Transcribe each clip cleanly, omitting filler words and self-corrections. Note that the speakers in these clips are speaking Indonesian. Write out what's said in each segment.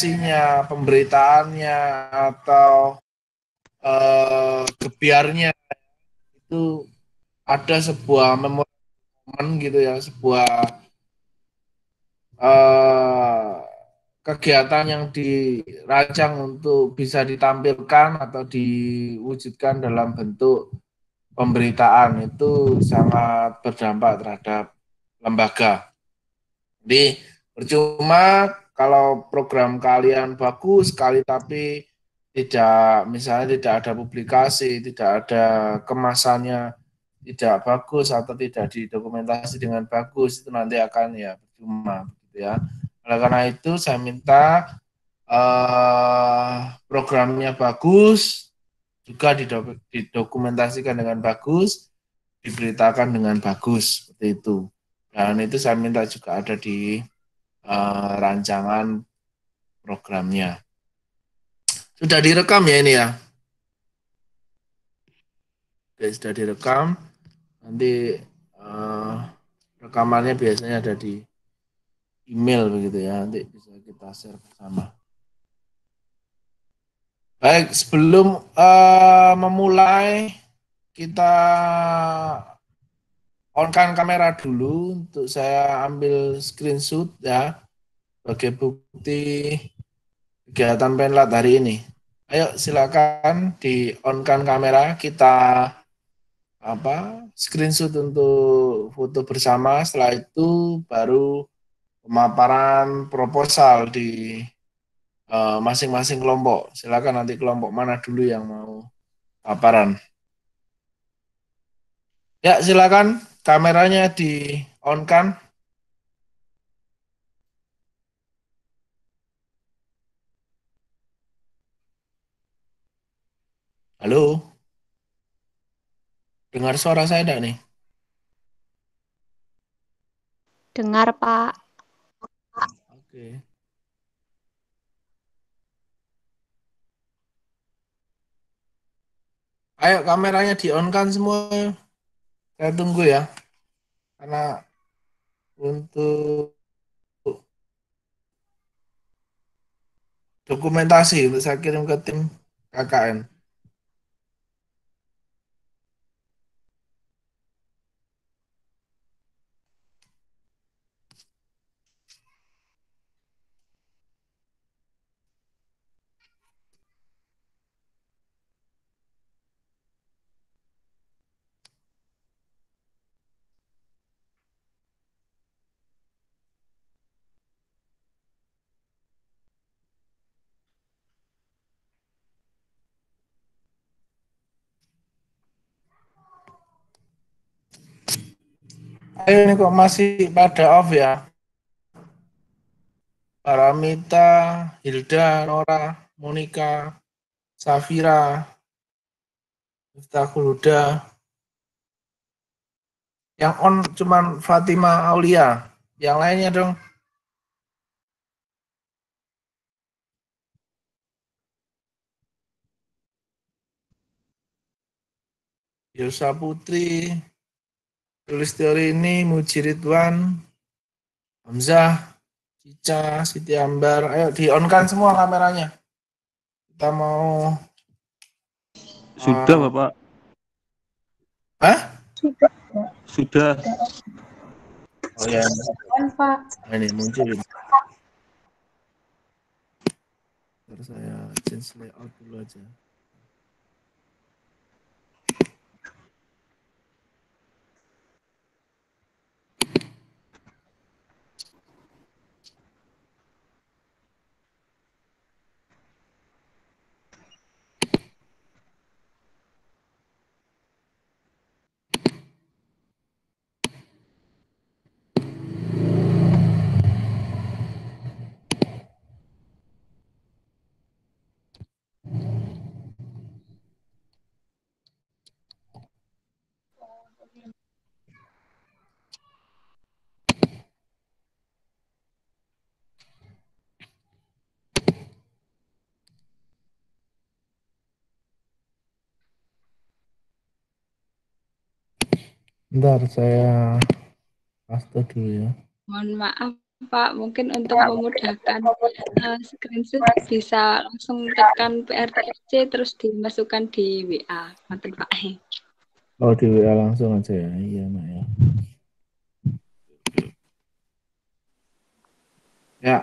narasinya, pemberitaannya, atau gebiarnya itu ada sebuah momen gitu ya, sebuah kegiatan yang dirancang untuk bisa ditampilkan atau diwujudkan dalam bentuk pemberitaan itu sangat berdampak terhadap lembaga. Jadi percuma kalau program kalian bagus sekali tapi tidak, misalnya tidak ada publikasi, tidak ada kemasannya tidak bagus atau tidak didokumentasi dengan bagus, itu nanti akan ya percuma gitu ya. Oleh karena itu saya minta programnya bagus, juga didokumentasikan dengan bagus, diberitakan dengan bagus seperti itu. Dan itu saya minta juga ada di rancangan programnya. Sudah direkam ya ini ya? Oke, sudah direkam. Nanti rekamannya biasanya ada di email begitu ya. Nanti bisa kita share bersama. Baik, sebelum memulai kita on-kan kamera dulu untuk saya ambil screenshot ya sebagai bukti kegiatan Penlat hari ini. Ayo silakan di on-kan kamera, kita screenshot untuk foto bersama. Setelah itu baru pemaparan proposal di masing-masing kelompok. Silakan nanti kelompok mana dulu yang mau paparan. Ya, silakan kameranya di on-kan. Halo. Dengar suara saya enggak nih? Dengar, Pak. Oke. Ayo kameranya di on kan semua. Saya tunggu ya. Karena untuk dokumentasi untuk saya kirim ke tim KKN. Ayo ini kok masih pada off ya. Paramita, Hilda, Nora, Monica, Safira, Miftahul Huda. Yang on cuman Fatima Aulia. Yang lainnya dong. Yosa Putri, Tulistiori, Muji Ridwan, Hamzah, Cica, Siti Ambar. Ayo di on kan semua kameranya. Kita mau Sudah, Bapak. Hah? Sudah. Oh ya. Pak. Nah, ini muncul ini. Terus saya change layout dulu aja. Bentar saya paste dulu ya. Mohon maaf, Pak, mungkin untuk memudahkan screenshot bisa langsung tekan PRTC terus dimasukkan di WA, ngoten Pak. Oh, di WA langsung aja ya. Iya, Nak ya. Ya,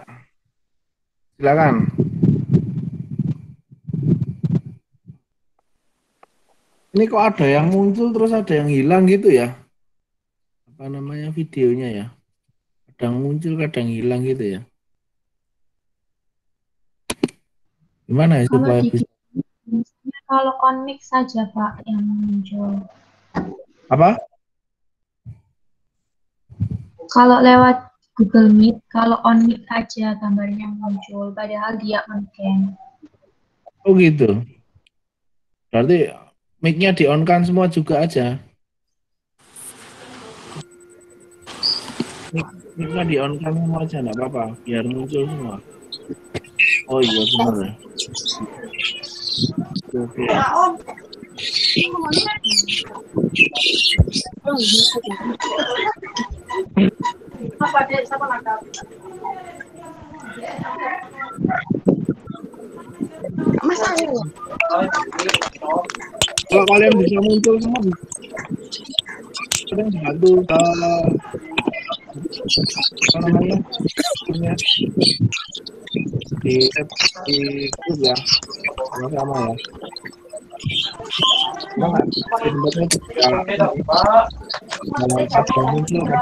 silakan. Ini kok ada yang muncul terus ada yang hilang gitu ya? Apa namanya videonya ya? Kadang muncul, kadang hilang gitu ya. Gimana ya Kalau supaya di bisa kalau konmik saja Pak yang muncul. apa? Kalau lewat Google Meet, kalau on mic aja gambarnya muncul, padahal dia on cam. Oh gitu. Berarti mic-nya di-on-kan semua juga aja. Mic-nya di-on-kan semua aja, nggak apa-apa. Biar muncul semua. Oh iya benar ya. Oke. Kalau kalian bisa muncul semua, kalian dibantu apa namanya? Punya di grup ya, sama-sama ya. Mana? Tempatnya juga ada muncul kan?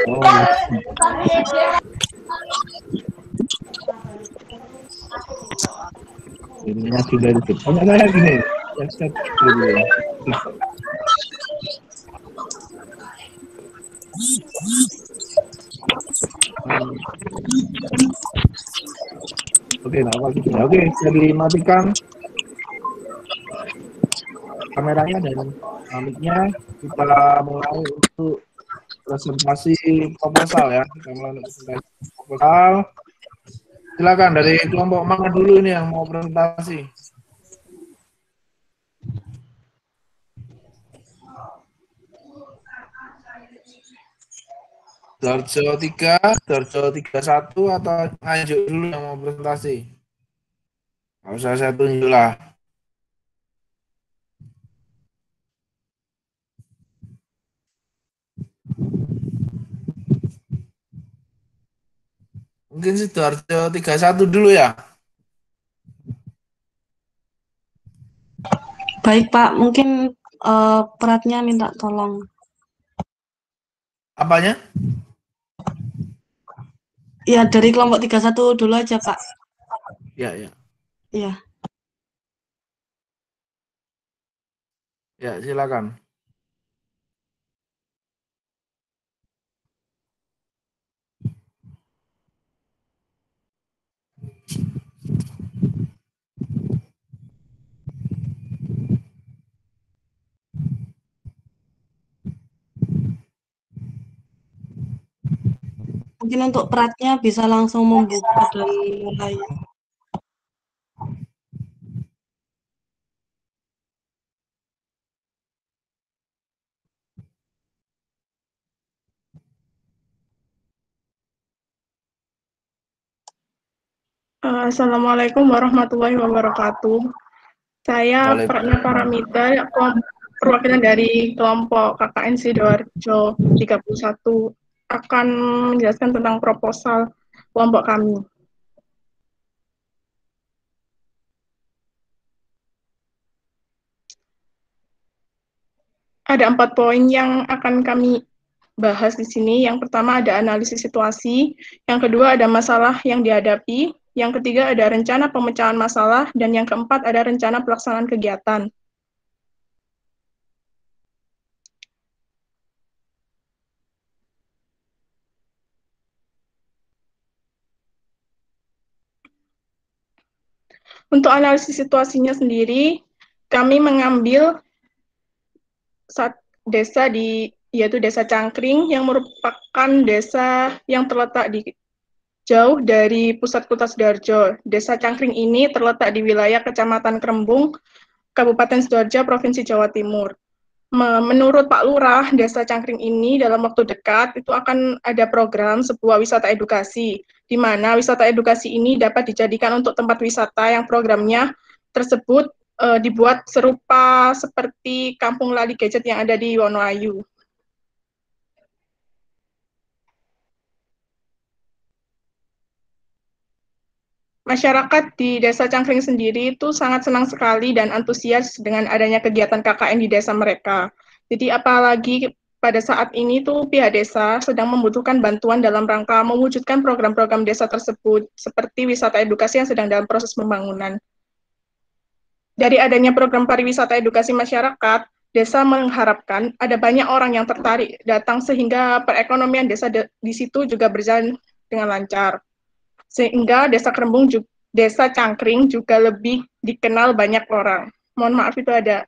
Oh, ini masih dari depan. Ada gini, ya set dulu ya. Oke, nah, oke, jadi matikan kameranya dan mic-nya. Kita mulai untuk presentasi proposal ya. Kita mulai untuk presentasi proposal. Silakan dari kelompok mana dulu ini yang mau presentasi? Darjo 3, Darjo 31 atau Nganjuk dulu yang mau presentasi? Nggak usah saya tunjuk lah. Mungkin si Darjo 31 dulu ya. Baik Pak, mungkin peratnya minta tolong. Apanya? Ya, dari kelompok 31 dulu aja Pak. Ya, ya. Iya. Ya, silakan. Mungkin untuk peratnya bisa langsung membuka dan mulai. Assalamualaikum warahmatullahi wabarakatuh. Saya Pratnya Paramita, perwakilan dari kelompok KKN Sidoarjo 31 akan menjelaskan tentang proposal kelompok kami. Ada 4 poin yang akan kami bahas di sini. Yang pertama ada analisis situasi, yang kedua ada masalah yang dihadapi, yang ketiga ada rencana pemecahan masalah, dan yang keempat ada rencana pelaksanaan kegiatan. Untuk analisis situasinya sendiri, kami mengambil desa yaitu Desa Cangkring yang merupakan desa yang terletak di jauh dari pusat kota Sidoarjo. Desa Cangkring ini terletak di wilayah Kecamatan Krembung, Kabupaten Sidoarjo, Provinsi Jawa Timur. Menurut Pak Lurah, Desa Cangkring ini dalam waktu dekat itu akan ada program sebuah wisata edukasi, di mana wisata edukasi ini dapat dijadikan untuk tempat wisata yang programnya tersebut dibuat serupa seperti Kampung Lali Gadget yang ada di Wonoayu. Masyarakat di Desa Cangkring sendiri itu sangat senang sekali dan antusias dengan adanya kegiatan KKN di desa mereka. Jadi apalagi pada saat ini tuh pihak desa sedang membutuhkan bantuan dalam rangka mewujudkan program-program desa tersebut, seperti wisata edukasi yang sedang dalam proses pembangunan. Dari adanya program pariwisata edukasi masyarakat, desa mengharapkan ada banyak orang yang tertarik datang sehingga perekonomian desa di situ juga berjalan dengan lancar. Sehingga Desa Cangkring juga lebih dikenal banyak orang. Mohon maaf itu ada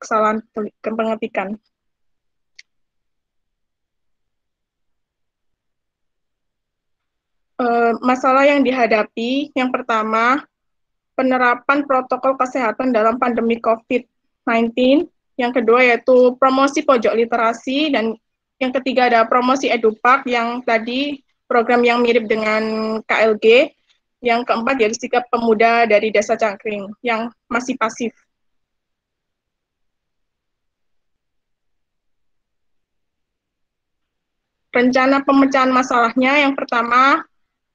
kesalahan pengetikan. Masalah yang dihadapi, yang pertama, penerapan protokol kesehatan dalam pandemi COVID-19, yang kedua yaitu promosi pojok literasi, dan yang ketiga ada promosi EduPark yang tadi program yang mirip dengan KLG, yang keempat yaitu sikap pemuda dari Desa Cangkring yang masih pasif. Rencana pemecahan masalahnya, yang pertama,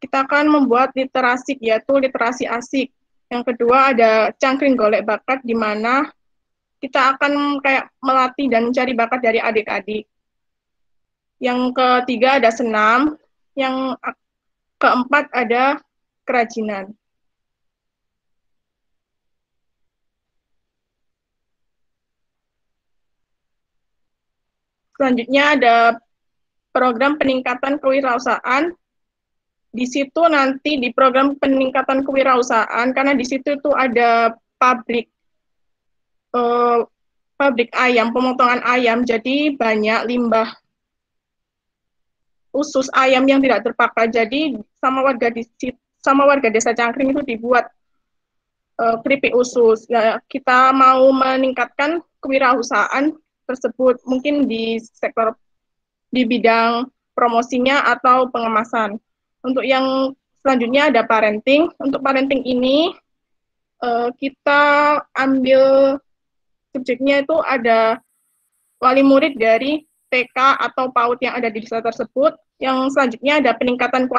kita akan membuat literasi, yaitu literasi asik. Yang kedua ada Cangkring Golek Bakat, di mana kita akan kayak melatih dan mencari bakat dari adik-adik. Yang ketiga ada senam, yang keempat ada kerajinan. Selanjutnya ada program peningkatan kewirausahaan. Di situ nanti di program peningkatan kewirausahaan, karena di situ tuh ada pabrik ayam, pemotongan ayam, jadi banyak limbah usus ayam yang tidak terpakai. Jadi sama warga Desa Cangkring itu dibuat keripik usus. Ya, kita mau meningkatkan kewirausahaan tersebut, mungkin di sektor di bidang promosinya atau pengemasan. Untuk yang selanjutnya ada parenting. Untuk parenting ini kita ambil subjeknya itu ada wali murid dari TK atau PAUD yang ada di desa tersebut. Yang selanjutnya ada peningkatan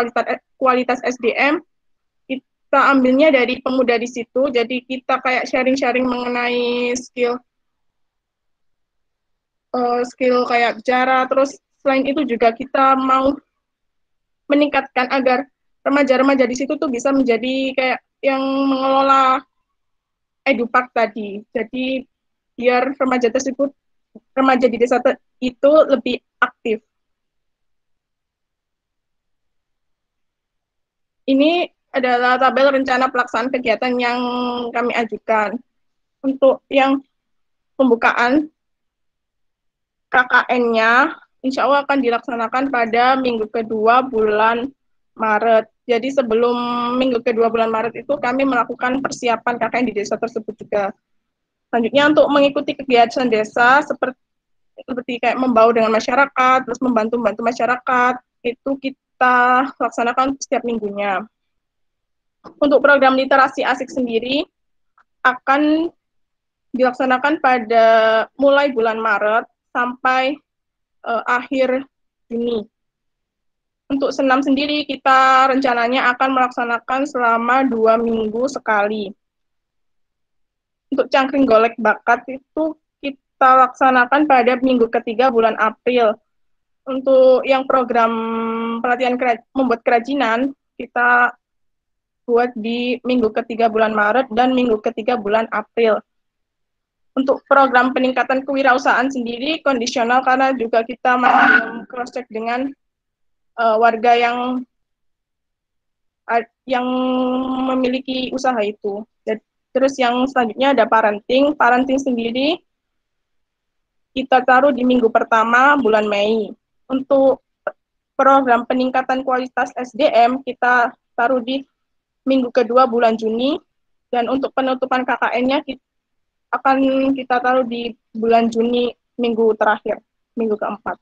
kualitas SDM. Kita ambilnya dari pemuda di situ, jadi kita kayak sharing-sharing mengenai skill kayak bicara. Terus selain itu juga kita mau meningkatkan agar remaja-remaja di situ tuh bisa menjadi kayak yang mengelola EduPark tadi. Jadi biar remaja di desa itu lebih aktif. Ini adalah tabel rencana pelaksanaan kegiatan yang kami ajukan. Untuk yang pembukaan KKN-nya, insya Allah akan dilaksanakan pada minggu kedua bulan Maret. Jadi sebelum minggu kedua bulan Maret itu kami melakukan persiapan KKN di desa tersebut juga. Selanjutnya untuk mengikuti kegiatan desa seperti kayak membaur dengan masyarakat, terus membantu masyarakat, itu kita laksanakan setiap minggunya. Untuk program literasi asik sendiri akan dilaksanakan pada mulai bulan Maret sampai akhir Juni. Untuk senam sendiri kita rencananya akan melaksanakan selama 2 minggu sekali. Untuk Cangkring Golek Bakat itu kita laksanakan pada minggu ketiga bulan April. Untuk yang program pelatihan membuat kerajinan, kita buat di minggu ketiga bulan Maret dan minggu ketiga bulan April. Untuk program peningkatan kewirausahaan sendiri kondisional, karena juga kita masih cross-check dengan warga yang memiliki usaha itu. Terus yang selanjutnya ada parenting. Parenting sendiri kita taruh di minggu pertama bulan Mei. Untuk program peningkatan kualitas SDM kita taruh di minggu kedua bulan Juni, dan untuk penutupan KKN-nya akan kita taruh di bulan Juni minggu terakhir, minggu keempat.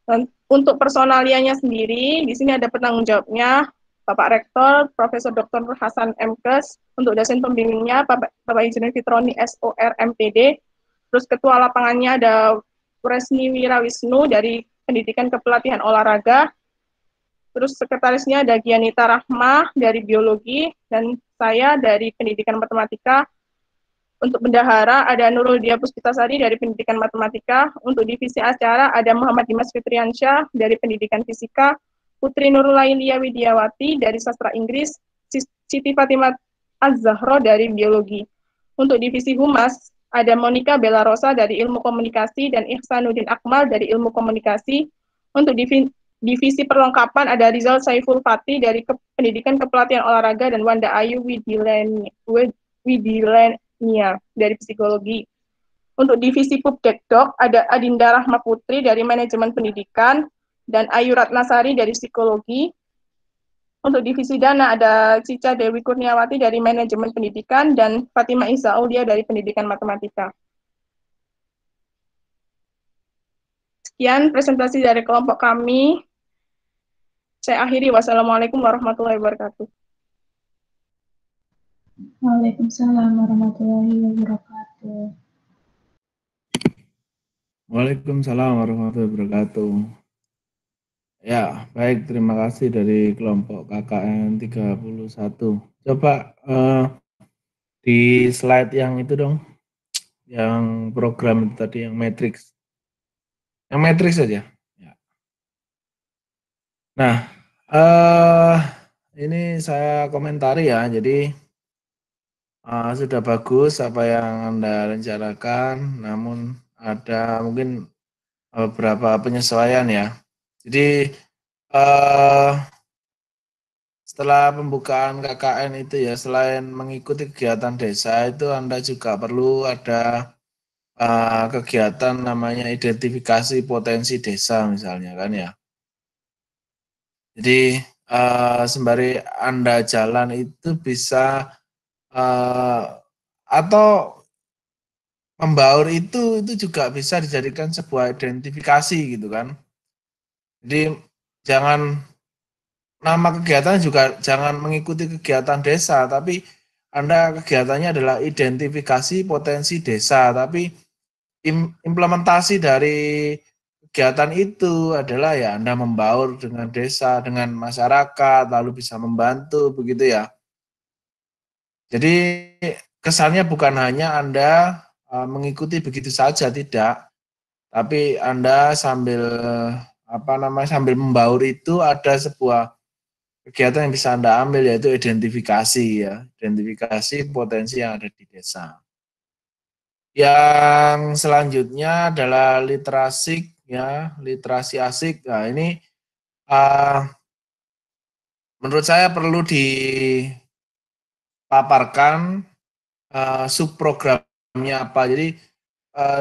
Dan untuk personalianya sendiri, di sini ada penanggung jawabnya, Bapak Rektor, Profesor Dr. Hasan Mkes, untuk dosen pembimbingnya, Bapak Insinyur Fitroni SOR MPD, terus ketua lapangannya ada Resni Wirawisnu dari Pendidikan Kepelatihan Olahraga, terus sekretarisnya ada Gianita Rahma dari Biologi, dan saya dari Pendidikan Matematika. Untuk bendahara ada Nurul Dia Puspitasari dari Pendidikan Matematika. Untuk divisi acara ada Muhammad Dimas Fitriansyah dari Pendidikan Fisika, Putri Nurulailia Widiawati dari Sastra Inggris, Siti Fatimah Az-Zahro dari Biologi. Untuk divisi Humas ada Monica Bella Rosa dari Ilmu Komunikasi dan Ihsanuddin Akmal dari Ilmu Komunikasi. Untuk divisi perlengkapan ada Rizal Saiful Fatih dari Pendidikan Kepelatihan Olahraga dan Wanda Ayu Widilenia dari Psikologi. Untuk divisi Pubdekdok ada Adinda Rahma Putri dari Manajemen Pendidikan dan Ayu Ratnasari dari Psikologi. Untuk divisi Dana ada Cica Dewi Kurniawati dari Manajemen Pendidikan dan Fatima Isa Aulia dari Pendidikan Matematika. Sekian presentasi dari kelompok kami. Saya akhiri. Wassalamualaikum warahmatullahi wabarakatuh. Waalaikumsalam warahmatullahi wabarakatuh. Waalaikumsalam warahmatullahi wabarakatuh. Ya, baik, terima kasih dari kelompok KKN 31. Coba di slide yang itu dong, yang program itu tadi, yang matriks. Yang matriks saja. Ya. Nah, ini saya komentari ya, jadi sudah bagus apa yang Anda rencanakan, namun ada mungkin beberapa penyesuaian ya. Jadi setelah pembukaan KKN itu ya, selain mengikuti kegiatan desa itu Anda juga perlu ada kegiatan namanya identifikasi potensi desa misalnya kan ya. Jadi sembari Anda jalan itu bisa atau membaur itu juga bisa dijadikan sebuah identifikasi gitu kan. Jadi jangan, nama kegiatan juga jangan mengikuti kegiatan desa, tapi Anda kegiatannya adalah identifikasi potensi desa, tapi implementasi dari kegiatan itu adalah ya Anda membaur dengan desa, dengan masyarakat, lalu bisa membantu begitu ya. Jadi kesannya bukan hanya Anda mengikuti begitu saja, tidak, tapi Anda sambil sambil membaur itu ada sebuah kegiatan yang bisa Anda ambil, yaitu identifikasi ya, identifikasi potensi yang ada di desa. Yang selanjutnya adalah literasi ya, literasi asik. Nah, ini menurut saya perlu dipaparkan subprogramnya apa. Jadi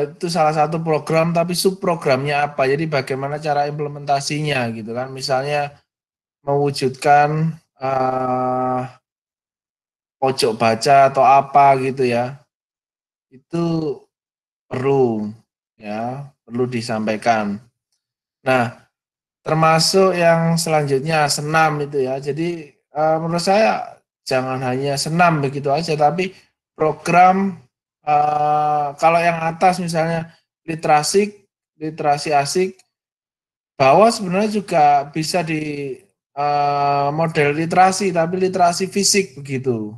itu salah satu program, tapi subprogramnya apa. Jadi bagaimana cara implementasinya gitu kan. Misalnya mewujudkan pojok baca atau apa gitu ya, itu perlu disampaikan. Nah, termasuk yang selanjutnya senam itu ya. Jadi menurut saya jangan hanya senam begitu aja, tapi program kalau yang atas misalnya literasi asik, bahwa sebenarnya juga bisa di model literasi, tapi literasi fisik begitu.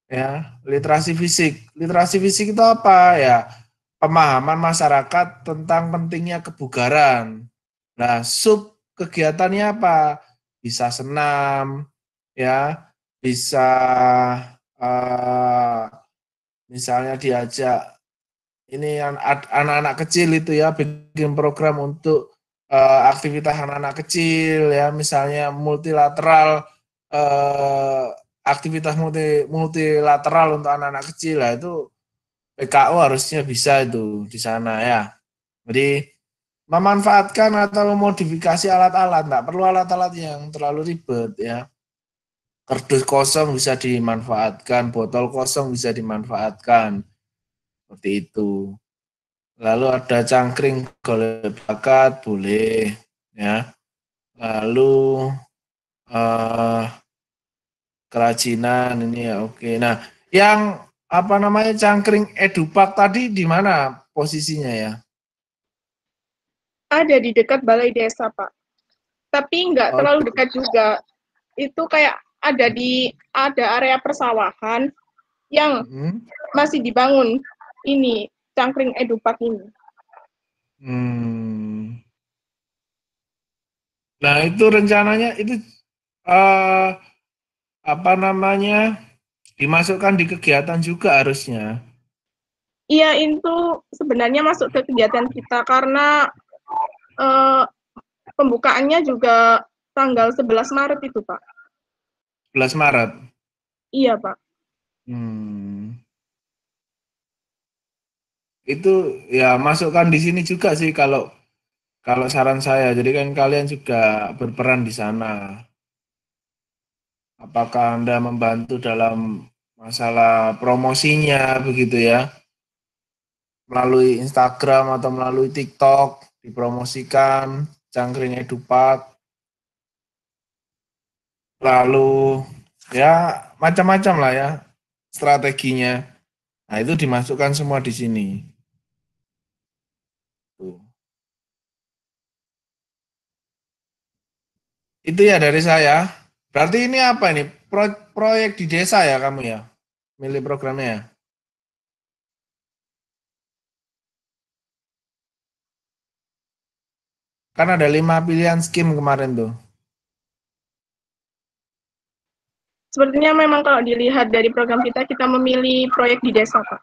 Ya, literasi fisik. Literasi fisik itu apa ya? Pemahaman masyarakat tentang pentingnya kebugaran. Nah, sub kegiatannya apa? Bisa senam, ya, bisa misalnya diajak ini anak-anak kecil itu ya, bikin program untuk aktivitas anak-anak kecil ya, misalnya multilateral, aktivitas multilateral untuk anak-anak kecil lah, itu PKU harusnya bisa itu di sana ya. Jadi memanfaatkan atau memodifikasi alat-alat, nggak perlu alat-alat yang terlalu ribet ya. Kardus kosong bisa dimanfaatkan, botol kosong bisa dimanfaatkan, seperti itu. Lalu ada cangkring golek bakat, boleh ya. Lalu kerajinan ini ya oke. Nah, yang apa namanya cangkring edupak tadi di mana posisinya ya? Ada di dekat balai desa, Pak. Tapi nggak Oh, terlalu dekat juga. Itu kayak ada area persawahan yang hmm. masih dibangun ini cangkring edupak ini. Nah, itu rencananya itu eh, apa namanya dimasukkan di kegiatan juga harusnya. Iya, itu sebenarnya masuk ke kegiatan kita karena eh, pembukaannya juga tanggal 11 Maret itu, Pak. 11 Maret. Iya, Pak. Itu ya masukkan di sini juga sih kalau saran saya. Jadi kan kalian juga berperan di sana. Apakah Anda membantu dalam masalah promosinya begitu ya? Melalui Instagram atau melalui TikTok dipromosikan cangkring edupak. Lalu ya macam-macam lah ya strateginya. Nah, itu dimasukkan semua di sini. Tuh. Itu ya dari saya. Berarti ini apa ini? Proyek di desa ya kamu ya? Milih programnya ya? Kan ada 5 pilihan skim kemarin tuh. Sepertinya memang kalau dilihat dari program kita memilih proyek di desa, Pak.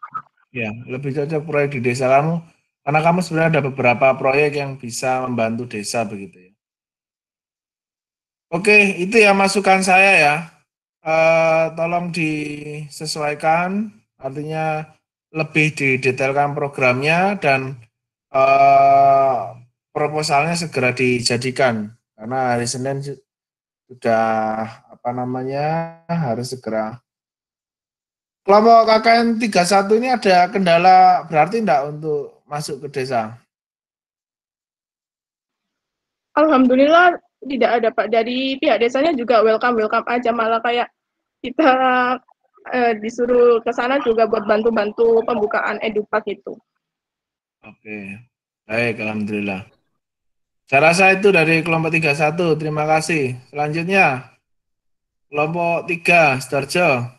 Ya, lebih cocok proyek di desa kamu. Karena kamu sebenarnya ada beberapa proyek yang bisa membantu desa begitu ya. Oke, itu ya masukan saya ya. Tolong disesuaikan, artinya lebih didetailkan programnya dan eh, proposalnya segera dijadikan karena hari Senin sudah apa namanya harus segera. Kelompok KKN 31 ini ada kendala berarti enggak untuk masuk ke desa? Alhamdulillah tidak ada, Pak. Dari pihak desanya juga welcome aja, malah kayak kita disuruh ke sana juga buat bantu-bantu pembukaan edupak itu. Oke, baik, alhamdulillah. Saya rasa itu dari kelompok 31. Terima kasih. Selanjutnya, kelompok 3, Sidoarjo.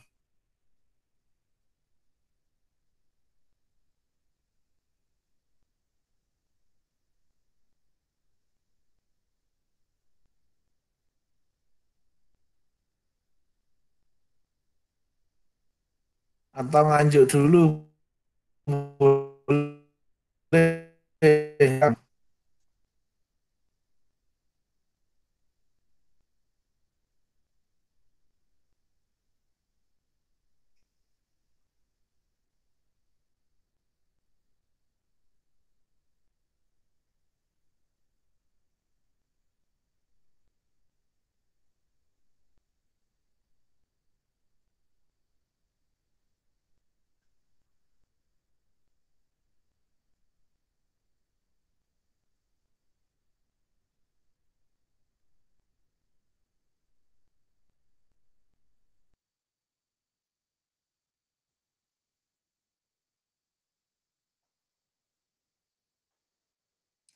Atau Nganjuk dulu. Boleh.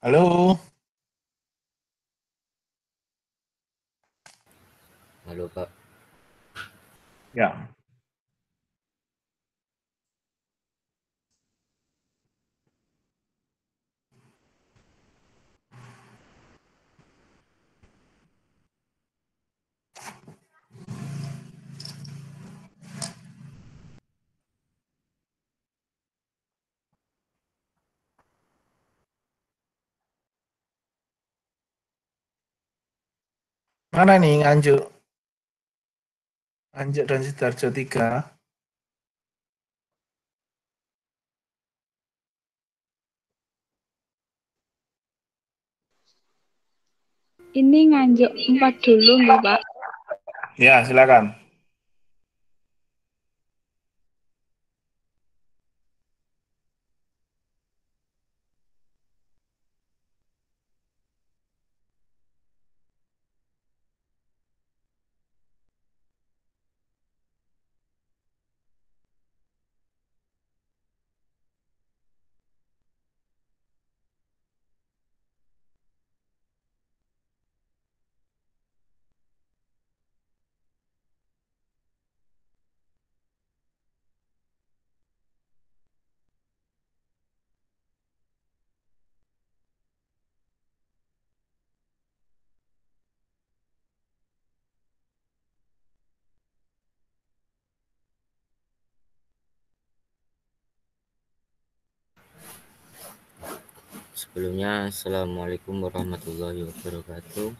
Halo. Halo Pak. Ya. Mana nih Nganjuk? Nganjuk dan Sidoarjo 3. Ini nganjuk 4 dulu nih, Pak. Ya, silakan. Sebelumnya, Assalamualaikum warahmatullahi wabarakatuh.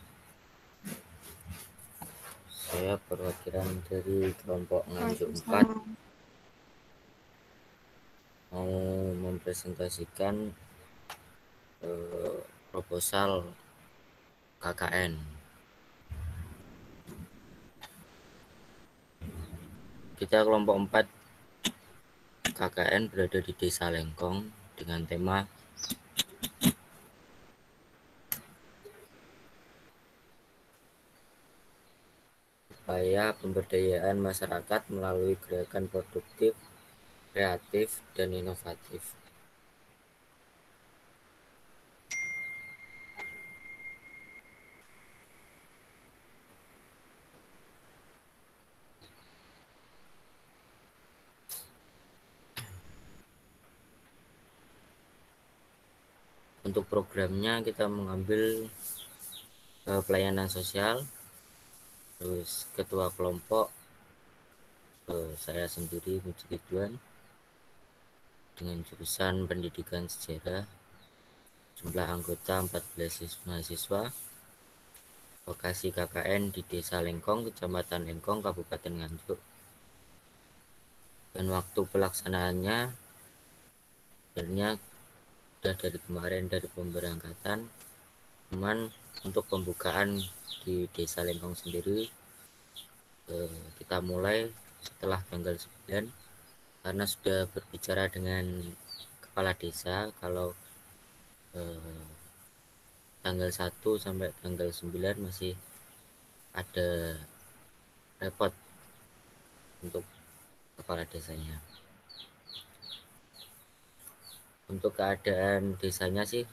Saya perwakilan dari kelompok Nganjuk 4 mau mempresentasikan proposal KKN. Kita kelompok 4 KKN berada di Desa Lengkong dengan tema upaya pemberdayaan masyarakat melalui gerakan produktif, kreatif, dan inovatif. Untuk programnya kita mengambil pelayanan sosial, terus ketua kelompok saya sendiri Muji Ridwan dengan jurusan pendidikan sejarah, jumlah anggota 14 mahasiswa, lokasi KKN di Desa Lengkong, Kecamatan Lengkong, Kabupaten Nganjuk, dan waktu pelaksanaannya sebenarnya sudah dari kemarin, dari pemberangkatan, cuman untuk pembukaan di Desa Lengkong sendiri kita mulai setelah tanggal 9 karena sudah berbicara dengan kepala desa kalau tanggal 1 sampai tanggal 9 masih ada repot untuk kepala desanya. Untuk keadaan desanya sih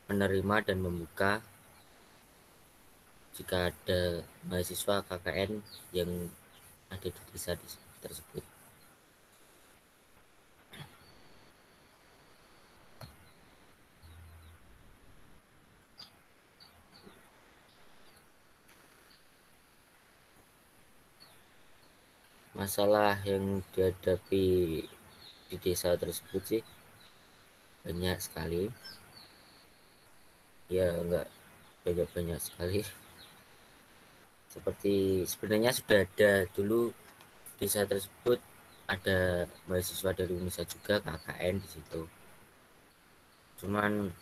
menerima dan membuka jika ada mahasiswa KKN yang ada di desa tersebut. Masalah yang dihadapi di desa tersebut sih banyak sekali. Ya enggak banyak sekali. Seperti sebenarnya sudah ada dulu desa tersebut ada mahasiswa dari UNISA juga KKN di situ. Cuman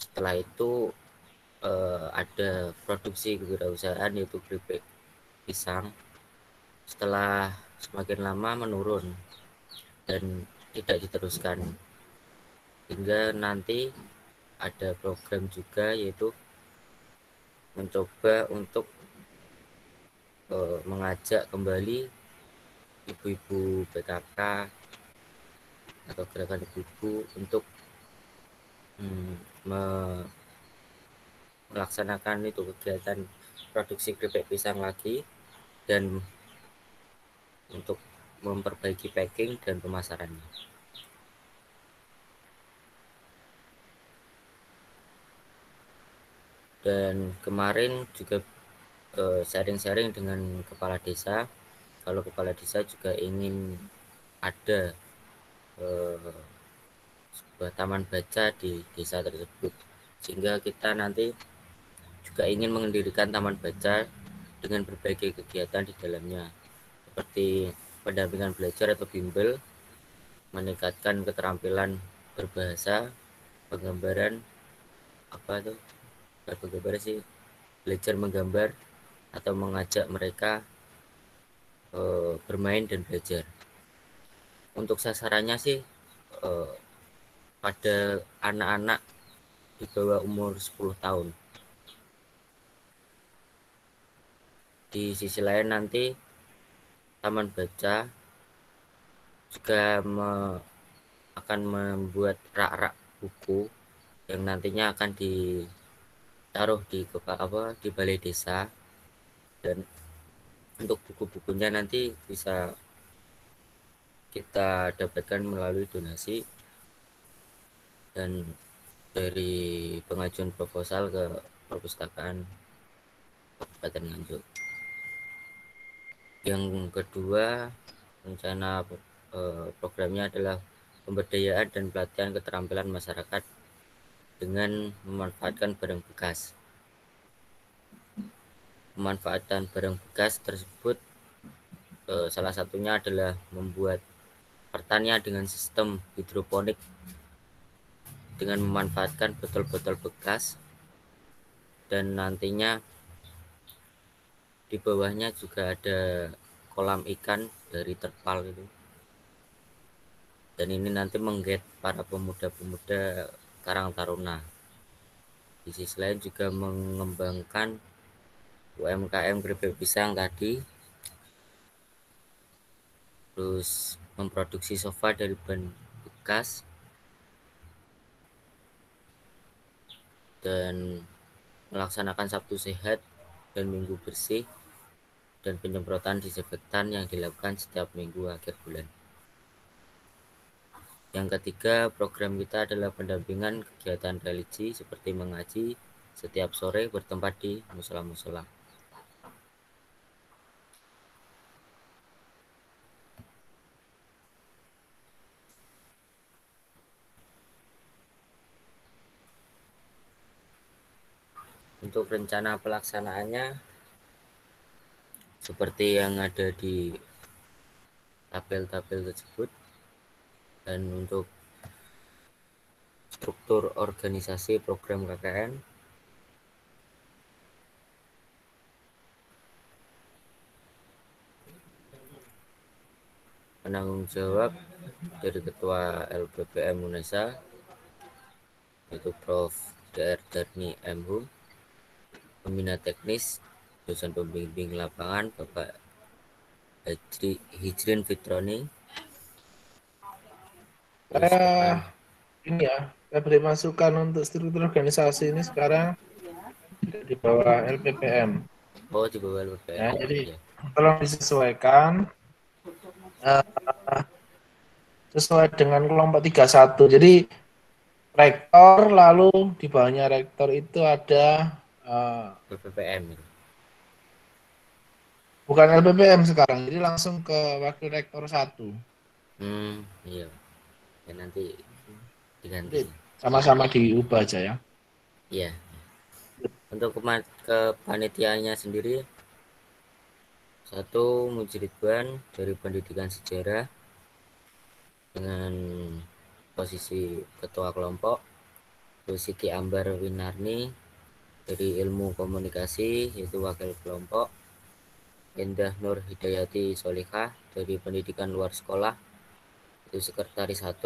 setelah itu ada produksi kewirausahaan yaitu keripik pisang. Setelah semakin lama menurun dan tidak diteruskan, hingga nanti ada program juga yaitu mencoba untuk mengajak kembali ibu-ibu PKK atau gerakan ibu-ibu untuk melaksanakan itu kegiatan produksi keripik pisang lagi dan untuk memperbaiki packing dan pemasarannya. Dan kemarin juga sharing-sharing dengan kepala desa, kalau kepala desa juga ingin ada sebuah taman baca di desa tersebut, sehingga kita nanti juga ingin mendirikan taman baca dengan berbagai kegiatan di dalamnya, seperti pendampingan belajar atau bimbel, meningkatkan keterampilan berbahasa, penggambaran, apa tuh gambar sih, belajar menggambar atau mengajak mereka bermain dan belajar. Untuk sasarannya sih pada anak-anak di bawah umur 10 tahun. Di sisi lain nanti Taman Baca juga akan membuat rak-rak buku yang nantinya akan ditaruh di balai desa, dan untuk buku-bukunya nanti bisa kita dapatkan melalui donasi dan dari pengajuan proposal ke perpustakaan Kabupaten Nganjuk. Yang kedua, rencana programnya adalah pemberdayaan dan pelatihan keterampilan masyarakat dengan memanfaatkan barang bekas. Pemanfaatan barang bekas tersebut salah satunya adalah membuat pertanian dengan sistem hidroponik dengan memanfaatkan botol-botol bekas, dan nantinya di bawahnya juga ada kolam ikan dari terpal gitu. Dan ini nanti menggait para pemuda-pemuda Karang Taruna. Di sisi lain juga mengembangkan UMKM keripik pisang tadi, terus memproduksi sofa dari bahan bekas, dan melaksanakan Sabtu Sehat dan Minggu Bersih dan penyemprotan disinfektan yang dilakukan setiap minggu akhir bulan. Yang ketiga, program kita adalah pendampingan kegiatan religi seperti mengaji setiap sore bertempat di musola-musola. Untuk rencana pelaksanaannya seperti yang ada di tabel-tabel tersebut, dan untuk struktur organisasi program KKN penanggung jawab dari Ketua LPPM UNESA yaitu Prof. Dr. Darni M. Hum, pembina teknis dosen pembimbing lapangan Bapak Hijrin Fitroni. Saya beri masukan untuk struktur organisasi ini sekarang di bawah LPPM. Oh, di bawah LPPM. Ya, jadi tolong disesuaikan sesuai dengan kelompok 31. Jadi rektor, lalu di bawahnya rektor itu ada LPPM. bukan LPPM sekarang, jadi langsung ke wakil rektor 1. Iya. Ya, nanti diganti. Sama-sama diubah aja ya. Iya. Untuk kepanitiaannya sendiri, 1 Mujridwan dari Pendidikan Sejarah dengan posisi ketua kelompok, terus Siti Ambar Winarni dari Ilmu Komunikasi yaitu wakil kelompok, Endah Nur Hidayati Solihah dari Pendidikan Luar Sekolah itu sekretaris 1,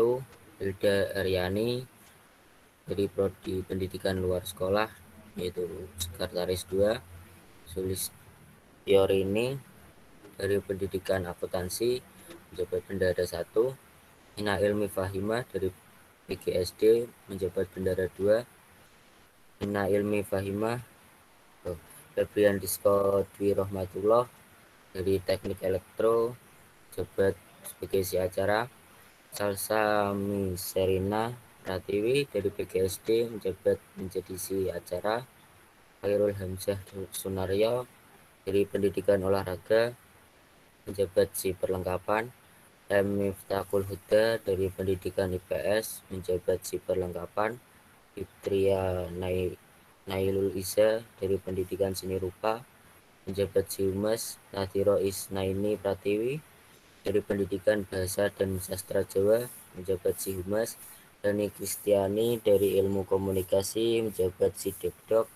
Hilda Aryani dari Prodi Pendidikan Luar Sekolah yaitu sekretaris 2, Sulistyorini dari Pendidikan Akuntansi menjabat bendahara 1, Ina Ilmi Fahimah dari PGSD menjabat bendahara 2, Ina Ilmi Fahimah, Febrian Disko Dwi Rahmatullah dari Teknik Elektro menjabat sebagai isi acara, Salsa Miserina Pratiwi dari PGSD menjabat menjadi isi acara, Khairul Hamzah Sunaryo dari Pendidikan Olahraga menjabat si perlengkapan, M. Miftahul Huda dari Pendidikan IPS menjabat si perlengkapan, Fitria Nailul Isa dari Pendidikan Seni Rupa menjabat si humas, Nadhiro Isnaini Pratiwi dari Pendidikan Bahasa dan Sastra Jawa menjabat si humas, Dani Kristiani dari Ilmu Komunikasi menjabat Sidekdok,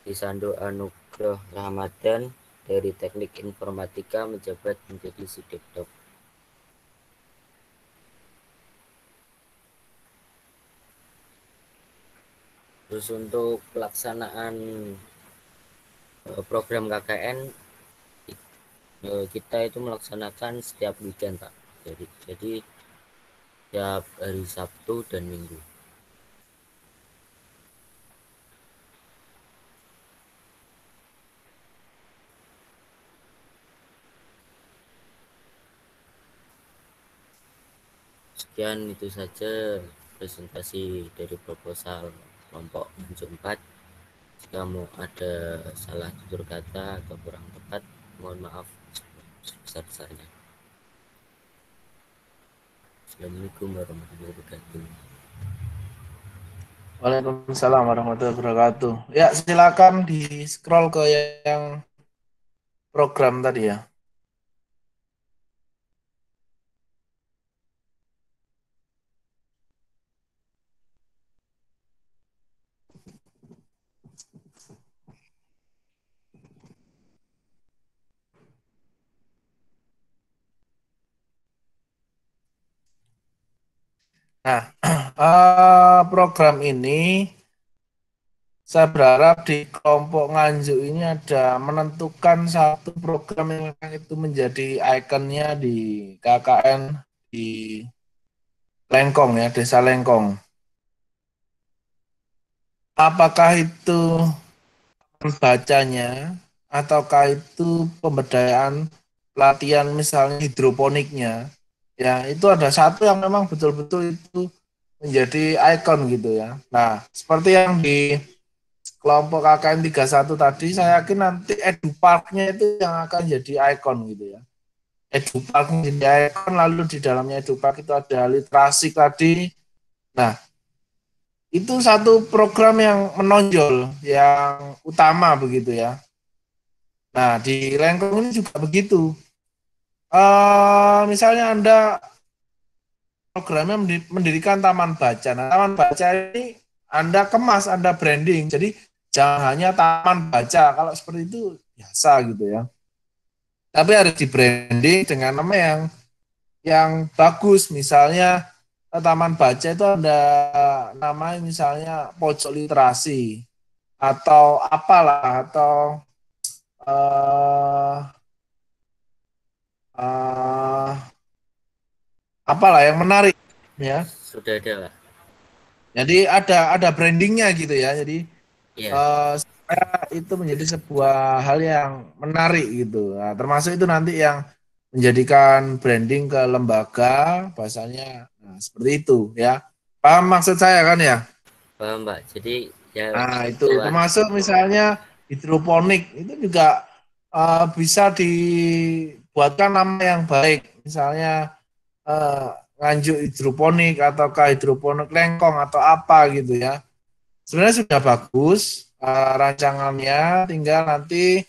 Risando Anugrah Ramadan dari Teknik Informatika menjabat menjadi Sidekdok. Terus untuk pelaksanaan program KKN kita itu melaksanakan setiap weekend, Pak. Jadi setiap hari Sabtu dan Minggu. Sekian itu saja presentasi dari proposal kelompok 4. Jika mau ada salah tutur kata atau kurang tepat, mohon maaf sebesar-besarnya. Assalamualaikum warahmatullahi wabarakatuh. Waalaikumsalam warahmatullahi wabarakatuh. Ya, silakan di scroll ke yang program tadi ya. Nah, program ini saya berharap di kelompok nganjuk ini ada menentukan satu program yang itu menjadi ikonnya di KKN di Lengkong ya, Desa Lengkong. Apakah itu bacanya ataukah itu pemberdayaan pelatihan misalnya hidroponiknya, ya itu ada satu yang memang betul-betul itu menjadi ikon gitu ya. Nah, seperti yang di kelompok KKN 31 tadi, saya yakin nanti eduparknya itu yang akan jadi ikon gitu ya. Edupark menjadi ikon, lalu di dalamnya edupark itu ada literasi tadi. Nah, itu satu program yang menonjol, yang utama begitu ya. Nah, di Lengkong ini juga begitu. Misalnya Anda programnya mendirikan taman baca. Nah, taman baca ini Anda kemas, Anda branding. Jadi jangan hanya taman baca. Kalau seperti itu biasa gitu ya. Tapi harus di branding dengan nama yang bagus. Misalnya taman baca itu ada nama misalnya pojok literasi atau apalah atau apalah yang menarik ya. Sudah ada lah. Jadi ada brandingnya gitu ya. Jadi supaya itu menjadi sebuah hal yang menarik gitu. Nah, termasuk itu nanti yang menjadikan branding ke lembaga bahasanya seperti itu ya. Paham maksud saya kan ya? Paham, Mbak. Jadi ya Nah, itu termasuk misalnya hidroponik itu juga bisa dibuatkan nama yang baik. Misalnya nganjuk hidroponik ataukah hidroponik Lengkong atau apa gitu ya. Sebenarnya sudah bagus rancangannya, tinggal nanti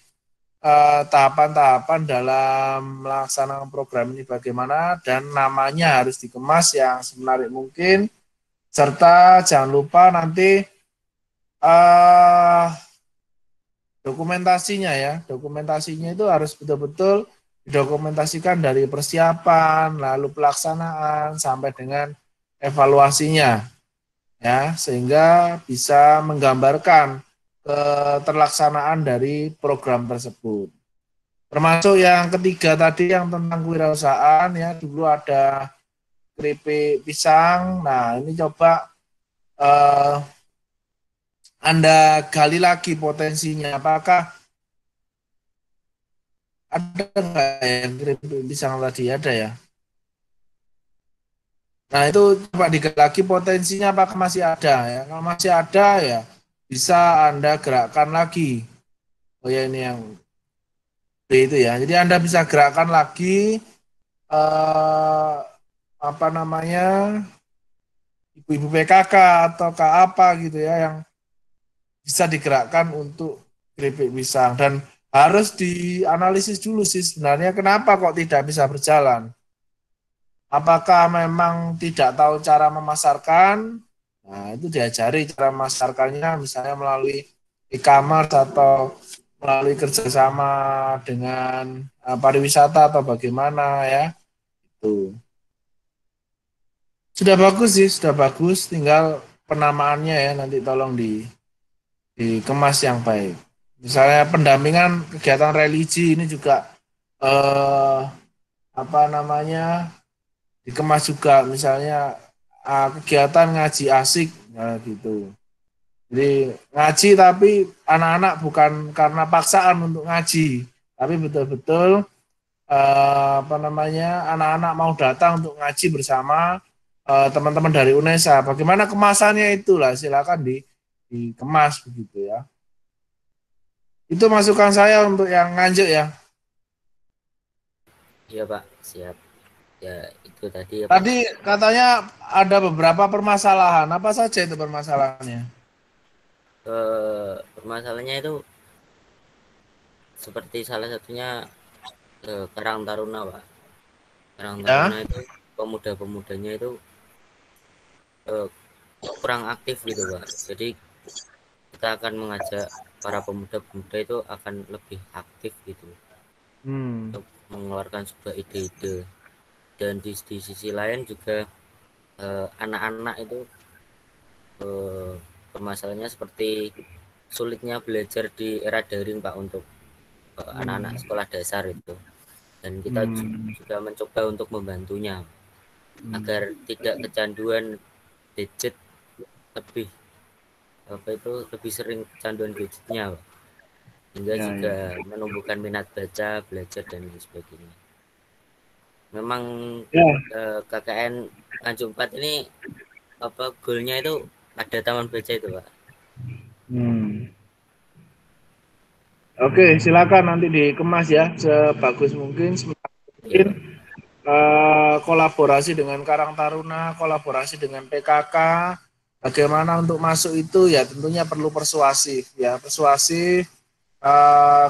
tahapan-tahapan dalam melaksanakan program ini bagaimana, dan namanya harus dikemas yang semenarik mungkin, serta jangan lupa nanti dokumentasinya ya, dokumentasinya itu harus betul-betul didokumentasikan dari persiapan, lalu pelaksanaan sampai dengan evaluasinya ya, sehingga bisa menggambarkan keterlaksanaan dari program tersebut. Termasuk yang ketiga tadi yang tentang kewirausahaan ya, dulu ada keripik pisang. Nah, ini coba Anda gali lagi potensinya, apakah ada nggak yang keripik pisang tadi, ada ya? Nah, itu coba digali lagi potensinya apakah masih ada ya. Kalau masih ada ya bisa Anda gerakkan lagi. Oh ya, ini yang B itu ya. Jadi Anda bisa gerakkan lagi apa namanya, ibu-ibu PKK atau apa gitu ya, yang bisa digerakkan untuk keripik pisang. Dan harus dianalisis dulu sih sebenarnya kenapa kok tidak bisa berjalan. apakah memang tidak tahu cara memasarkan? Nah, itu diajari cara memasarkannya, misalnya melalui e-commerce atau melalui kerjasama dengan pariwisata atau bagaimana ya. Itu sudah bagus sih, sudah bagus. Tinggal penamaannya ya, nanti tolong dikemas yang baik. Misalnya pendampingan kegiatan religi ini juga apa namanya dikemas juga, misalnya kegiatan ngaji asik, nah gitu. Jadi ngaji tapi anak-anak bukan karena paksaan untuk ngaji, tapi betul-betul apa namanya anak-anak mau datang untuk ngaji bersama teman-teman dari UNESA. Bagaimana kemasannya itulah silakan dikemas begitu ya. Itu masukan saya untuk yang nganjuk ya. Iya Pak, siap. Ya itu tadi ya Pak. Tadi katanya ada beberapa permasalahan. Apa saja itu permasalahannya? Permasalahannya itu seperti salah satunya Karang Taruna Pak. Karang Taruna itu pemuda-pemudanya itu kurang aktif gitu Pak. Jadi kita akan mengajak para pemuda-pemuda itu akan lebih aktif gitu untuk mengeluarkan sebuah ide-ide. Dan di sisi lain juga anak-anak itu permasalahannya seperti sulitnya belajar di era daring Pak untuk anak-anak sekolah dasar itu. Dan kita juga mencoba untuk membantunya agar tidak kecanduan gadget lebih sering kecanduan gadgetnya Pak. Hingga juga menumbuhkan minat baca, belajar dan lain sebagainya. Memang KKN Tanjung 4 ini goalnya itu ada taman baca itu Pak. Oke, silakan nanti dikemas ya sebagus mungkin, mungkin kolaborasi dengan Karang Taruna, kolaborasi dengan PKK. Bagaimana untuk masuk itu ya tentunya perlu persuasif ya, persuasif.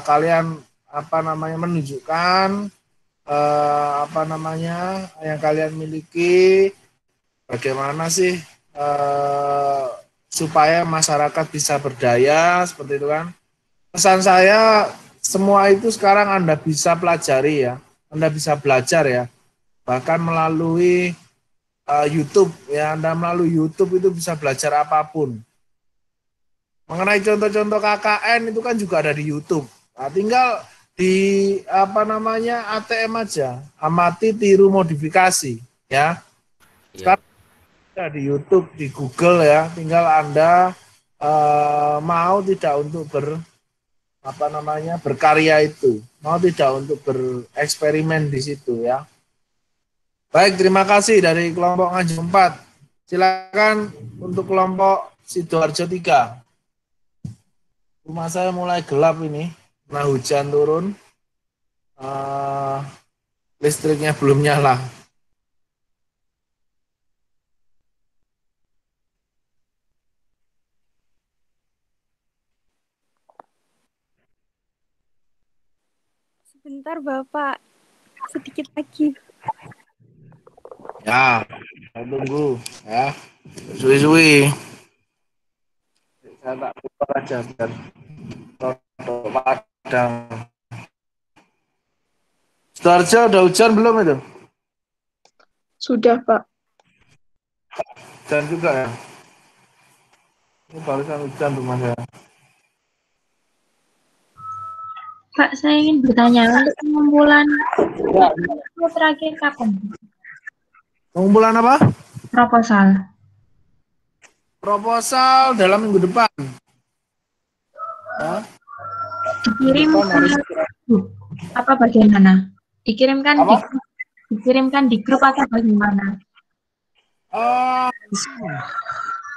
Kalian apa namanya menunjukkan apa namanya yang kalian miliki, bagaimana sih supaya masyarakat bisa berdaya seperti itu kan. Pesan saya semua itu sekarang Anda bisa pelajari ya, Anda bisa belajar ya, bahkan melalui YouTube ya, Anda melalui YouTube itu bisa belajar apapun. Mengenai contoh-contoh KKN itu kan juga ada di YouTube. Nah, tinggal di apa namanya ATM aja, amati tiru modifikasi ya. Sekarang ada di YouTube, di Google ya, tinggal Anda mau tidak untuk berkarya itu, mau tidak untuk bereksperimen di situ ya. Baik, terima kasih dari kelompok Nganjuk 4. Silakan untuk kelompok Sidoarjo 3. Rumah saya mulai gelap ini, karena hujan turun, listriknya belum nyala. Sebentar Bapak, sedikit lagi. Ya, saya tunggu ya. Suwi-suwi. Saya tak buka aja biar rodok padang. Sidoarjo udah hujan belum itu? Sudah, Pak. Hujan juga ya? Ini barusan hujan rumah saya. Pak, saya ingin bertanya, untuk pengumpulan itu terakhir kapan? Pengumpulan apa? Proposal. Proposal dalam minggu depan. Ya. Dikirim apa bagaimana? Dikirimkan di grup atau bagaimana?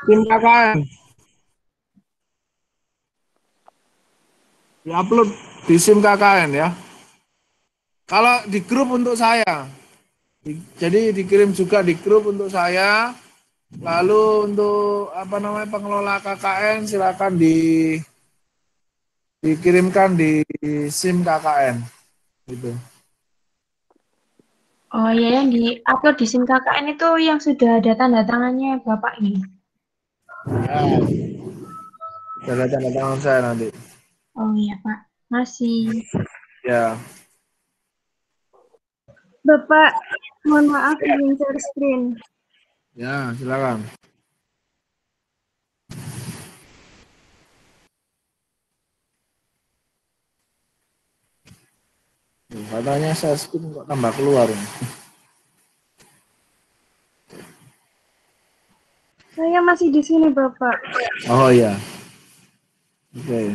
Tim KKN. Diupload di SIM KKN ya. Kalau di grup untuk saya, jadi dikirim juga di grup untuk saya. Lalu untuk pengelola KKN silakan dikirimkan di SIM KKN gitu. Oh ya, yang di-upload di SIM KKN itu yang sudah ada tanda tangannya Bapak ini. Ya, ada tanda tangan saya nanti. Oh iya Pak, masih. Ya, Bapak, mohon maaf ingin share screen. ya silakan. Katanya saya screen kok tambah keluar. Saya masih di sini, Bapak. Oh iya. Oke.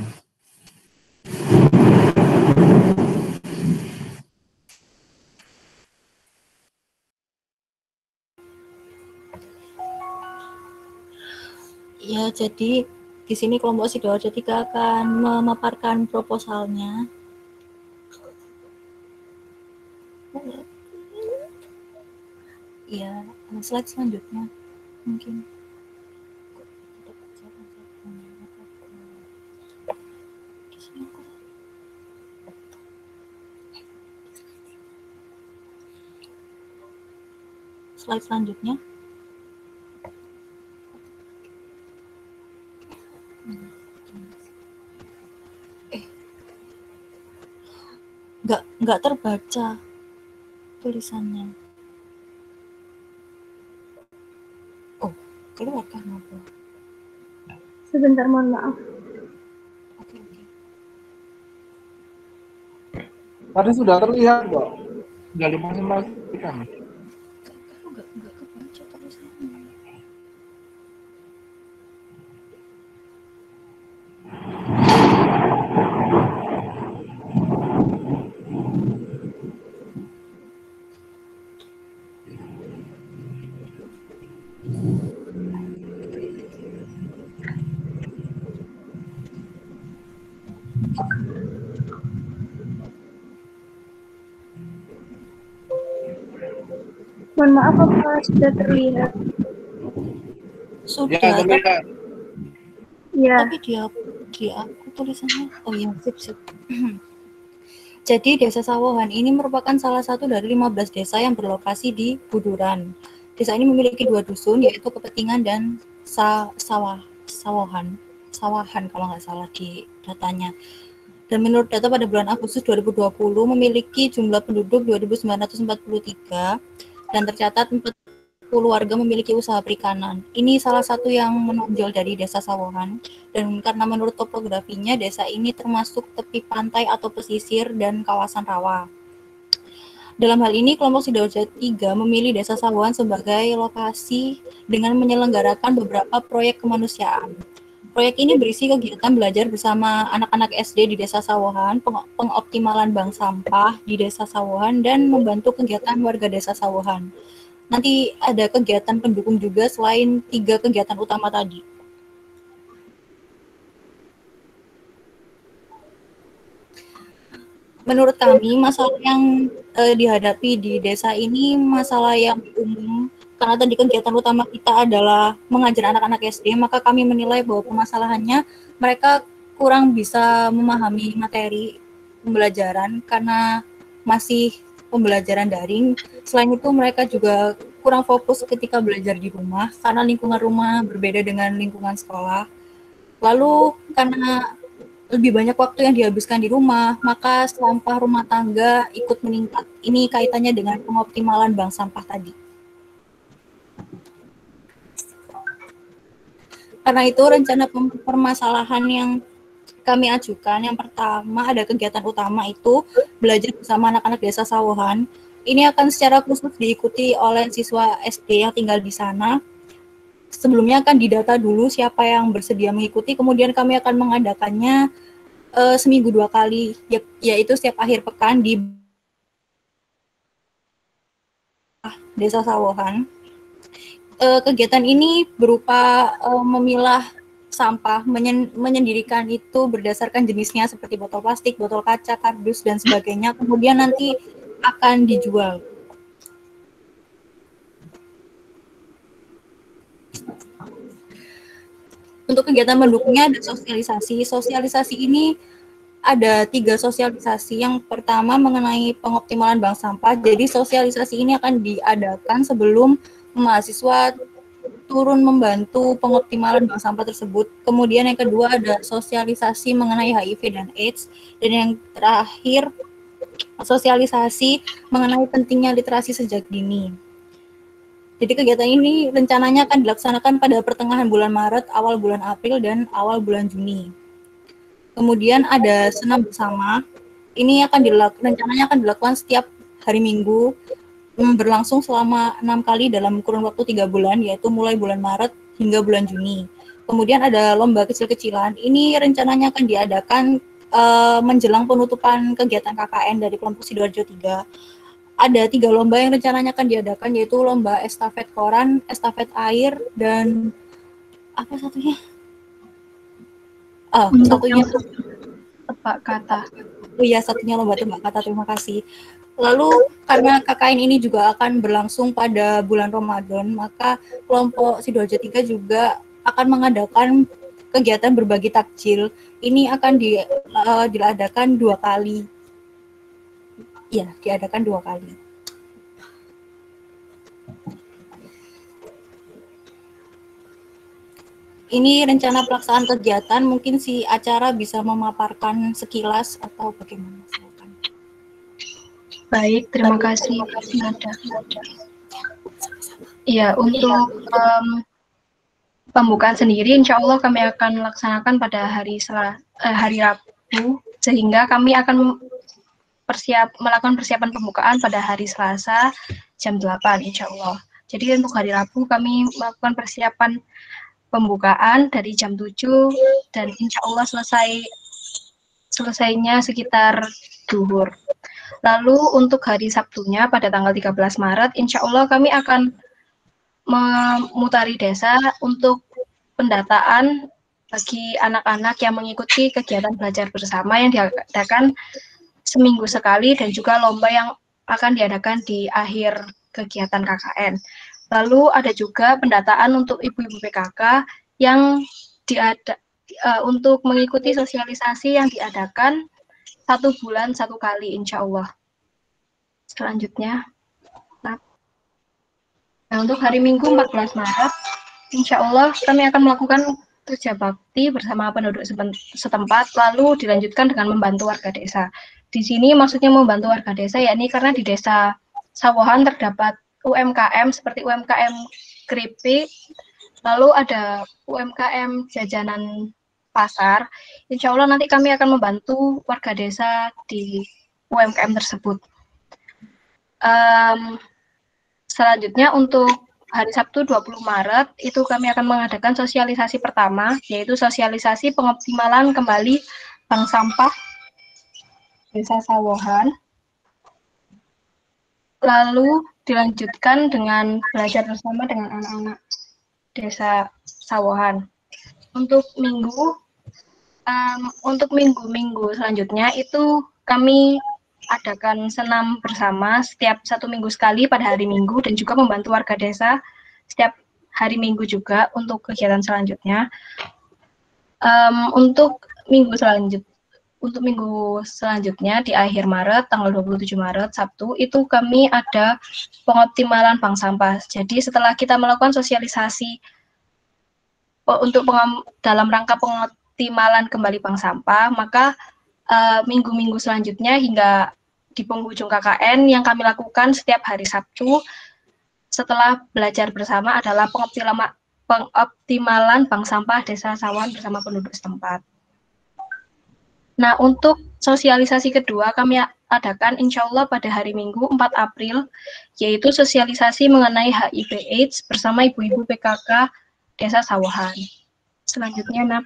Ya, jadi di sini kelompok Sidoarjo 3 akan memaparkan proposalnya. Ya, slide selanjutnya mungkin. Slide selanjutnya. Nggak terbaca tulisannya. Oh, keluar kan apa? Sebentar, mohon maaf. Oke. Tadi sudah terlihat kok. Tinggal dimasukin. Nggak kebaca tulisannya. Mohon maaf, apa sudah terlihat? Sudah, Ya, terlihat. Ya, tapi di aku tulisannya. Oh ya, sip. Jadi Desa Sawohan ini merupakan salah satu dari 15 desa yang berlokasi di Buduran. Desa ini memiliki 2 dusun, yaitu Kepetingan dan Sawahan kalau nggak salah di datanya. Dan menurut data pada bulan Agustus 2020 memiliki jumlah penduduk 2.943 dan tercatat 40 warga memiliki usaha perikanan. Ini salah satu yang menonjol dari Desa Sawohan, dan karena menurut topografinya desa ini termasuk tepi pantai atau pesisir dan kawasan rawa. Dalam hal ini, kelompok Sidoarjo 3 memilih Desa Sawohan sebagai lokasi dengan menyelenggarakan beberapa proyek kemanusiaan. Proyek ini berisi kegiatan belajar bersama anak-anak SD di Desa Sawohan, pengoptimalan bank sampah di Desa Sawohan, dan membantu kegiatan warga Desa Sawohan. Nanti ada kegiatan pendukung juga selain 3 kegiatan utama tadi. Menurut kami, masalah yang dihadapi di desa ini masalah yang umum. Karena tadi kegiatan utama kita adalah mengajar anak-anak SD, maka kami menilai bahwa permasalahannya mereka kurang bisa memahami materi pembelajaran karena masih pembelajaran daring. Selain itu mereka juga kurang fokus ketika belajar di rumah karena lingkungan rumah berbeda dengan lingkungan sekolah. Lalu karena lebih banyak waktu yang dihabiskan di rumah, maka sampah rumah tangga ikut meningkat. Ini kaitannya dengan pengoptimalan bank sampah tadi. Karena itu rencana permasalahan yang kami ajukan, yang pertama ada kegiatan utama itu belajar bersama anak-anak Desa Sawohan. Ini akan secara khusus diikuti oleh siswa SD yang tinggal di sana. Sebelumnya akan didata dulu siapa yang bersedia mengikuti, kemudian kami akan mengadakannya seminggu 2 kali, yaitu setiap akhir pekan di Desa Sawohan. Kegiatan ini berupa memilah sampah, menyendirikan itu berdasarkan jenisnya seperti botol plastik, botol kaca, kardus, dan sebagainya. Kemudian nanti akan dijual. Untuk kegiatan mendukungnya ada sosialisasi. Sosialisasi ini ada 3 sosialisasi. Yang pertama mengenai pengoptimalan bank sampah. Jadi sosialisasi ini akan diadakan sebelum mahasiswa turun membantu pengoptimalan bank sampah tersebut. Kemudian yang kedua ada sosialisasi mengenai HIV dan AIDS. Dan yang terakhir sosialisasi mengenai pentingnya literasi sejak dini. Jadi kegiatan ini rencananya akan dilaksanakan pada pertengahan bulan Maret, awal bulan April, dan awal bulan Juni. Kemudian ada senam bersama. Ini rencananya akan dilakukan setiap hari Minggu, berlangsung selama 6 kali dalam kurun waktu 3 bulan, yaitu mulai bulan Maret hingga bulan Juni. Kemudian ada lomba kecil-kecilan. Ini rencananya akan diadakan menjelang penutupan kegiatan KKN dari kelompok Sidoarjo 3. Ada 3 lomba yang rencananya akan diadakan, yaitu lomba estafet koran, estafet air, dan apa satunya? Satunya tebak kata. Oh iya, satunya lomba tebak kata, terima kasih. Lalu karena KKN ini juga akan berlangsung pada bulan Ramadan, maka kelompok Sidoarjo 3 juga akan mengadakan kegiatan berbagi takjil. Ini akan diadakan 2 kali. Ya, diadakan 2 kali. Ini rencana pelaksanaan kegiatan, mungkin si acara bisa memaparkan sekilas atau bagaimana? Baik, terima kasih Nada. Iya, untuk pembukaan sendiri, insya Allah kami akan laksanakan pada hari Rabu, sehingga kami akan melakukan persiapan pembukaan pada hari Selasa jam 8, insya Allah. Jadi untuk hari Rabu kami melakukan persiapan pembukaan dari jam 7 dan insya Allah selesainya sekitar zuhur. Lalu untuk hari Sabtunya pada tanggal 13 Maret, insya Allah kami akan memutari desa untuk pendataan bagi anak-anak yang mengikuti kegiatan belajar bersama yang diadakan seminggu sekali dan juga lomba yang akan diadakan di akhir kegiatan KKN. Lalu ada juga pendataan untuk ibu-ibu PKK yang untuk mengikuti sosialisasi yang diadakan 1 bulan 1 kali, insya Allah. Selanjutnya, nah untuk hari Minggu 14 Maret, insya Allah kami akan melakukan kerja bakti bersama penduduk setempat, lalu dilanjutkan dengan membantu warga desa. Di sini maksudnya membantu warga desa, yakni karena di desa Sawohan terdapat UMKM seperti UMKM keripik, lalu ada UMKM jajanan pasar. Insya Allah nanti kami akan membantu warga desa di UMKM tersebut. Selanjutnya untuk hari Sabtu 20 Maret itu kami akan mengadakan sosialisasi pertama, yaitu sosialisasi pengoptimalan kembali bank sampah Desa Sawohan. Lalu dilanjutkan dengan belajar bersama dengan anak-anak Desa Sawohan. Untuk minggu-minggu selanjutnya itu kami adakan senam bersama setiap 1 minggu sekali pada hari Minggu dan juga membantu warga desa setiap hari Minggu juga untuk kegiatan selanjutnya. Untuk minggu selanjutnya di akhir Maret, tanggal 27 Maret, Sabtu, itu kami ada pengoptimalan bank sampah. Jadi setelah kita melakukan sosialisasi untuk dalam rangka pengoptimalan kembali bank sampah, maka minggu-minggu selanjutnya hingga di penghujung KKN yang kami lakukan setiap hari Sabtu setelah belajar bersama adalah pengoptimalan bank sampah Desa Sawohan bersama penduduk setempat. Nah, untuk sosialisasi kedua kami adakan insya Allah pada hari Minggu 4 April, yaitu sosialisasi mengenai HIV AIDS bersama ibu-ibu PKK Desa Sawohan. Selanjutnya, Nap.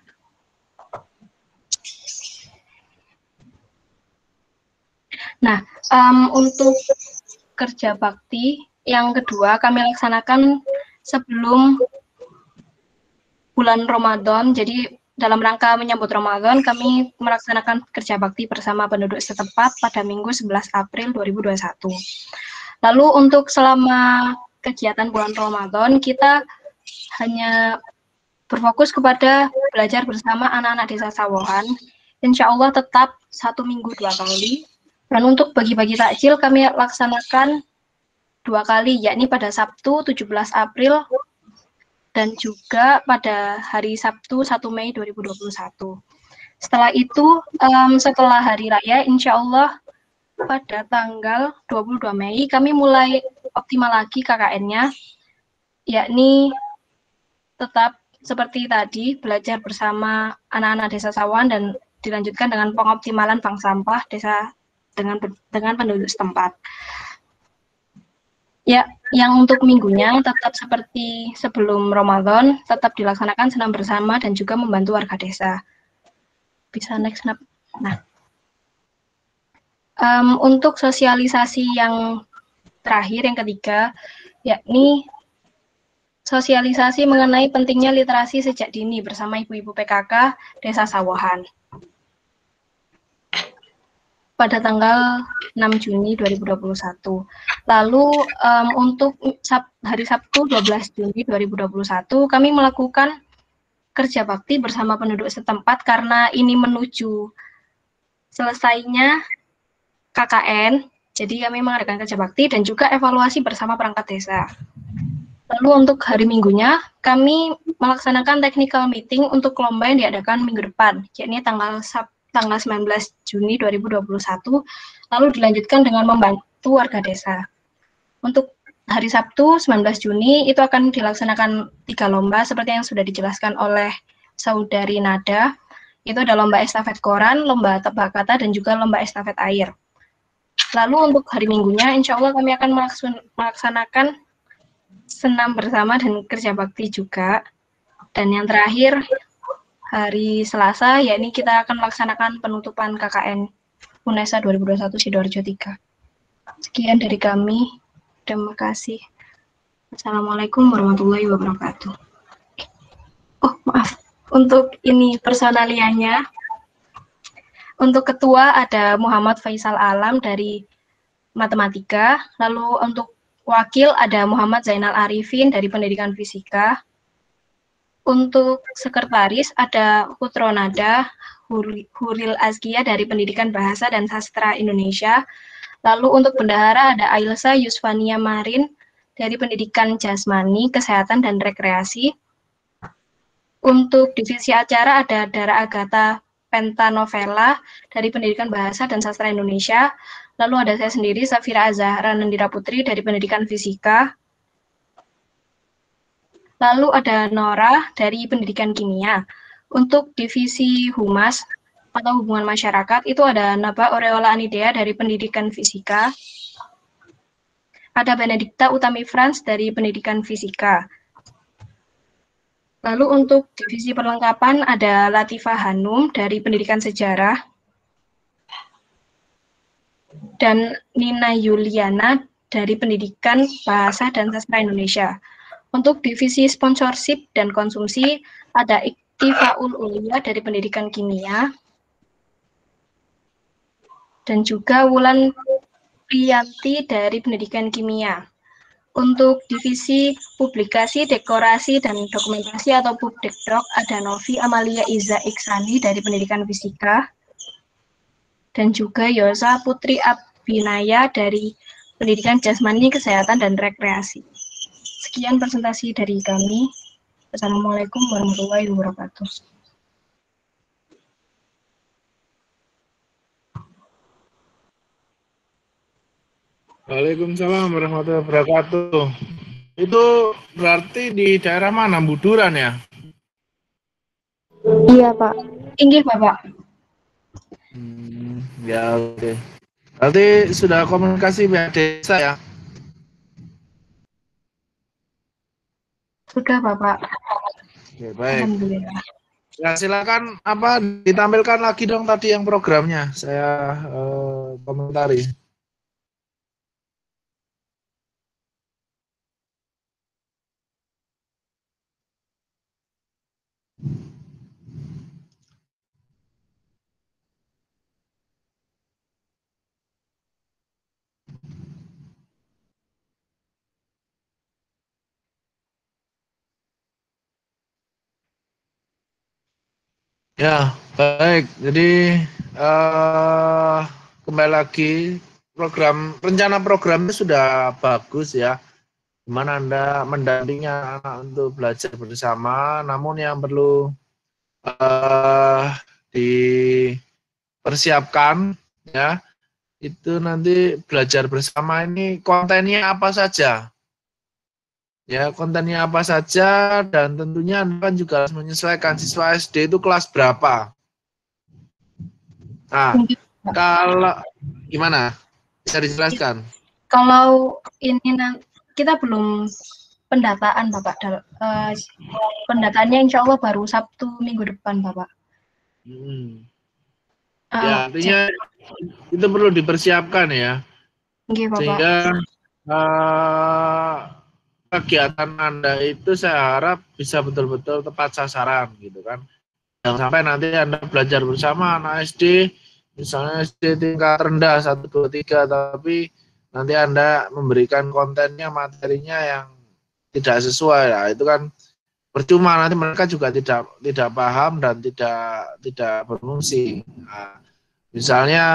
Nah, untuk kerja bakti yang kedua kami laksanakan sebelum bulan Ramadan. Jadi dalam rangka menyambut Ramadan, kami melaksanakan kerja bakti bersama penduduk setempat pada Minggu 11 April 2021. Lalu untuk selama kegiatan bulan Ramadan, kita hanya berfokus kepada belajar bersama anak-anak Desa Sawohan. insya Allah tetap 1 minggu 2 kali. Dan untuk bagi-bagi takjil kami laksanakan 2 kali, yakni pada Sabtu 17 April dan juga pada hari Sabtu 1 Mei 2021. Setelah itu, setelah hari raya, insya Allah pada tanggal 22 Mei kami mulai optimal lagi KKN-nya, yakni tetap seperti tadi, belajar bersama anak-anak desa Sawan dan dilanjutkan dengan pengoptimalan bank sampah desa dengan penduduk setempat. Ya, yang untuk minggunya tetap seperti sebelum Ramadan, tetap dilaksanakan senam bersama dan juga membantu warga desa. Bisa next, Nap. Nah, untuk sosialisasi yang terakhir, yang ketiga, yakni sosialisasi mengenai pentingnya literasi sejak dini bersama ibu-ibu PKK Desa Sawahan. Pada tanggal 6 Juni 2021. Lalu untuk hari Sabtu 12 Juni 2021 kami melakukan kerja bakti bersama penduduk setempat karena ini menuju selesainya KKN. Jadi kami mengadakan kerja bakti dan juga evaluasi bersama perangkat desa. Lalu untuk hari Minggunya kami melaksanakan technical meeting untuk lomba yang diadakan minggu depan, yakni tanggal 19 Juni 2021, lalu dilanjutkan dengan membantu warga desa. Untuk hari Sabtu 19 Juni itu akan dilaksanakan 3 lomba seperti yang sudah dijelaskan oleh Saudari Nada. Itu ada lomba estafet koran, lomba tebak kata, dan juga lomba estafet air. Lalu untuk hari Minggunya, insya Allah kami akan melaksanakan senam bersama dan kerja bakti juga. Dan yang terakhir, hari Selasa, yakni kita akan melaksanakan penutupan KKN UNESA 2021 Sidoarjo 3. Sekian dari kami. Terima kasih. Assalamualaikum warahmatullahi wabarakatuh. Oh, maaf. Untuk ini personalianya. Untuk ketua ada Muhammad Faisal Alam dari Matematika. Lalu untuk wakil ada Muhammad Zainal Arifin dari Pendidikan Fisika. Untuk sekretaris ada Putronada Huril Azkia dari Pendidikan Bahasa dan Sastra Indonesia. Lalu untuk bendahara ada Ailsa Yusfania Marin dari Pendidikan Jasmani, Kesehatan, dan Rekreasi. Untuk divisi acara ada Dara Agatha Pentanovela dari Pendidikan Bahasa dan Sastra Indonesia. Lalu ada saya sendiri, Safira Azahra Nandira Putri dari Pendidikan Fisika. Lalu ada Nora dari Pendidikan Kimia. Untuk divisi Humas atau Hubungan Masyarakat itu ada Naba Aureola Anidea dari Pendidikan Fisika. Ada Benedikta Utami Frans dari Pendidikan Fisika. Lalu untuk divisi perlengkapan ada Latifah Hanum dari Pendidikan Sejarah. Dan Nina Yuliana dari Pendidikan Bahasa dan Sastra Indonesia. Untuk divisi sponsorship dan konsumsi ada Iktifaul Ulia dari Pendidikan Kimia dan juga Wulan Priyanti dari Pendidikan Kimia. Untuk divisi publikasi, dekorasi, dan dokumentasi atau Pubdekdok ada Novi Amalia Iza Iksani dari Pendidikan Fisika dan juga Yosa Putri Abinaya dari Pendidikan Jasmani, Kesehatan, dan Rekreasi. Sekian presentasi dari kami. Assalamualaikum warahmatullahi wabarakatuh. Waalaikumsalam warahmatullahi wabarakatuh. Itu berarti di daerah mana? Buduran ya? Iya, Pak. Inggih, Bapak. Ya, oke. Berarti sudah komunikasi pihak desa ya? Sudah, Bapak. Oke, baik. Alhamdulillah. Ya, silakan ditampilkan lagi dong tadi yang programnya. Saya komentari. Ya, Baik, jadi kembali lagi rencana programnya sudah bagus ya. Di mana Anda mendampingi anak untuk belajar bersama, namun yang perlu dipersiapkan ya, itu nanti belajar bersama ini kontennya apa saja. Ya, kontennya apa saja dan tentunya Anda kan juga harus menyesuaikan siswa SD itu kelas berapa. Nah, kalau gimana? Bisa dijelaskan? Kalau ini kita belum pendataan, Bapak. Pendataannya insya Allah baru Sabtu minggu depan, Bapak. Ya, artinya itu perlu dipersiapkan ya. Oke, Bapak. Sehingga kegiatan Anda itu saya harap bisa betul-betul tepat sasaran gitu kan. Jangan sampai nanti Anda belajar bersama anak SD, misalnya SD tingkat rendah 1, 2, 3, tapi nanti Anda memberikan kontennya, materinya yang tidak sesuai. Nah, itu kan percuma, nanti mereka juga tidak paham dan tidak berfungsi. Nah, misalnya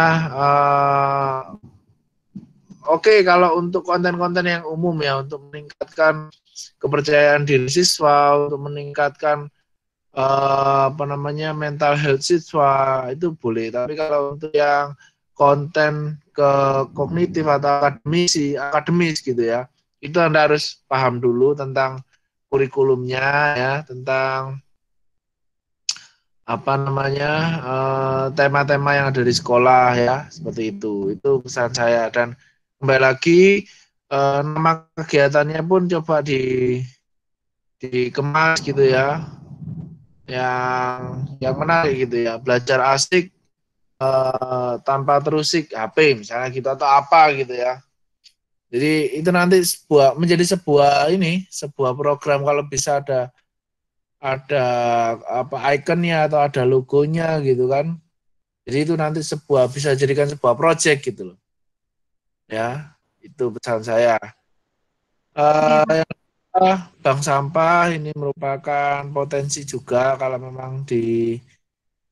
oke, kalau untuk konten-konten yang umum ya, untuk meningkatkan kepercayaan diri siswa, untuk meningkatkan mental health siswa, itu boleh. Tapi kalau untuk yang konten ke kognitif atau akademis gitu ya, itu Anda harus paham dulu tentang kurikulumnya ya, tentang tema-tema yang ada di sekolah ya, seperti itu. Itu pesan saya. Dan kembali lagi nama kegiatannya pun coba dikemas gitu ya, yang menarik gitu ya, belajar asik tanpa terusik HP misalnya gitu, atau apa gitu ya. Jadi itu nanti menjadi sebuah program, kalau bisa ada apa ikonnya atau ada logonya gitu kan. Jadi itu nanti bisa jadikan sebuah project gitu loh. Ya, itu pesan saya. Bank sampah ini merupakan potensi juga kalau memang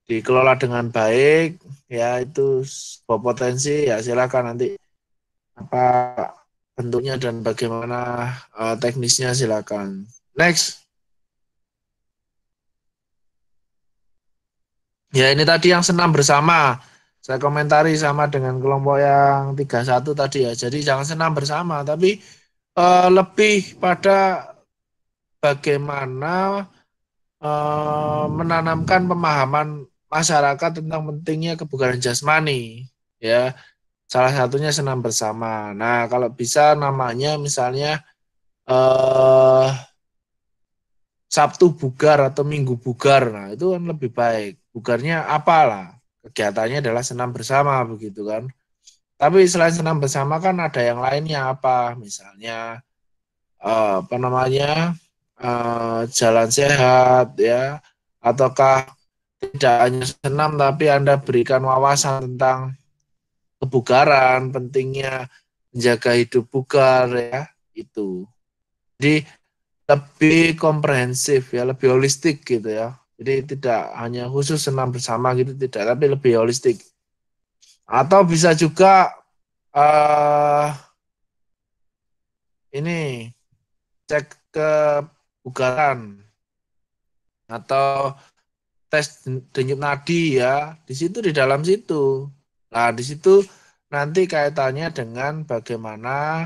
dikelola dengan baik, ya itu sebuah potensi, ya silakan nanti apa bentuknya dan bagaimana teknisnya silakan. Next. Ya, ini tadi yang senam bersama. Saya komentari sama dengan kelompok yang 31 tadi ya. Jadi jangan senam bersama, tapi lebih pada bagaimana menanamkan pemahaman masyarakat tentang pentingnya kebugaran jasmani. Ya, salah satunya senam bersama. Nah, kalau bisa namanya misalnya Sabtu bugar atau Minggu bugar. Nah, itu kan lebih baik. Bugarnya apalah? Kegiatannya adalah senam bersama begitu kan. Tapi selain senam bersama kan ada yang lainnya apa? Misalnya jalan sehat ya, ataukah tidak hanya senam tapi Anda berikan wawasan tentang kebugaran, pentingnya menjaga hidup bugar ya, itu. Jadi lebih komprehensif ya, lebih holistik gitu ya. Jadi tidak hanya khusus senam bersama gitu, tidak, tapi lebih holistik. Atau bisa juga ini cek kebugaran atau tes denyut nadi ya, di dalam situ. Nah, di situ nanti kaitannya dengan bagaimana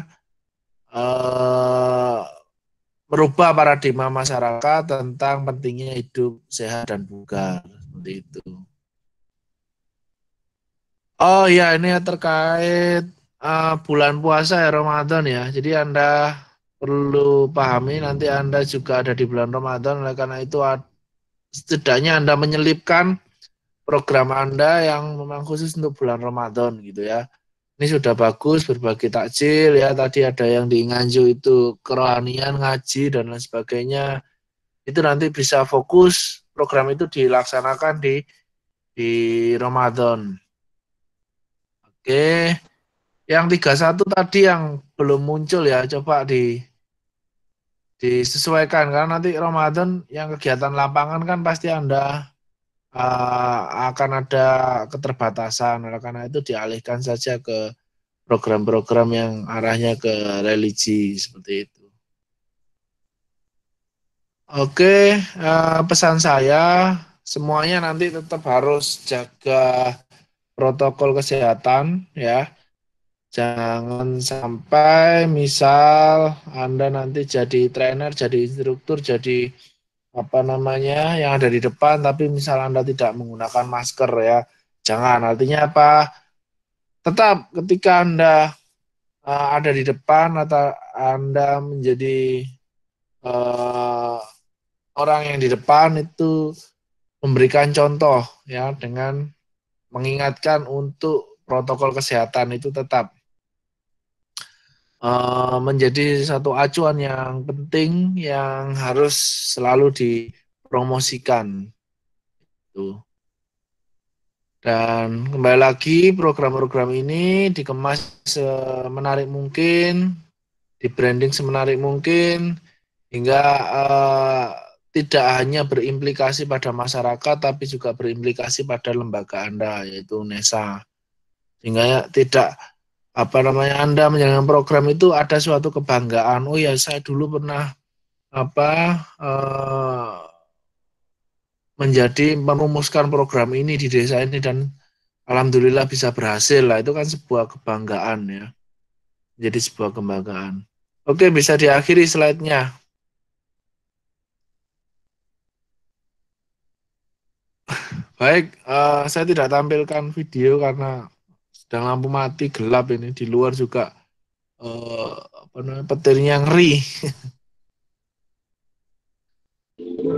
merubah paradigma masyarakat tentang pentingnya hidup sehat dan bugar, seperti itu. Oh ya, ini terkait bulan puasa ya, Ramadan ya. Jadi Anda perlu pahami nanti Anda juga ada di bulan Ramadan, oleh karena itu setidaknya Anda menyelipkan program Anda yang memang khusus untuk bulan Ramadan gitu ya. Ini sudah bagus, berbagi takjil ya, tadi ada yang di Nganjuk itu kerohanian, ngaji dan lain sebagainya. Itu nanti bisa fokus program itu dilaksanakan di Ramadan. Oke. Yang 31 tadi yang belum muncul ya, coba disesuaikan karena nanti Ramadan yang kegiatan lapangan kan pasti Anda akan ada keterbatasan. Oleh karena itu dialihkan saja ke program-program yang arahnya ke religi seperti itu. Oke, pesan saya semuanya nanti tetap harus jaga protokol kesehatan ya. Jangan sampai misal Anda nanti jadi trainer, jadi instruktur, jadi apa namanya yang ada di depan, tapi misal Anda tidak menggunakan masker ya. Jangan, artinya apa? Tetap ketika Anda ada di depan atau Anda menjadi orang yang di depan itu memberikan contoh ya dengan mengingatkan untuk protokol kesehatan itu tetap menjadi satu acuan yang penting yang harus selalu dipromosikan. Tuh. Dan kembali lagi program-program ini dikemas semenarik mungkin, di branding semenarik mungkin, hingga tidak hanya berimplikasi pada masyarakat, tapi juga berimplikasi pada lembaga Anda, yaitu UNESA. Sehingga tidak Anda menjalankan program itu ada suatu kebanggaan. Oh ya, saya dulu pernah merumuskan program ini di desa ini dan alhamdulillah bisa berhasil lah. Itu kan sebuah kebanggaan ya. Jadi sebuah kebanggaan. Oke, bisa diakhiri slide-nya. Baik, saya tidak tampilkan video karena sedang lampu mati, gelap ini. Di luar juga petirnya ngeri.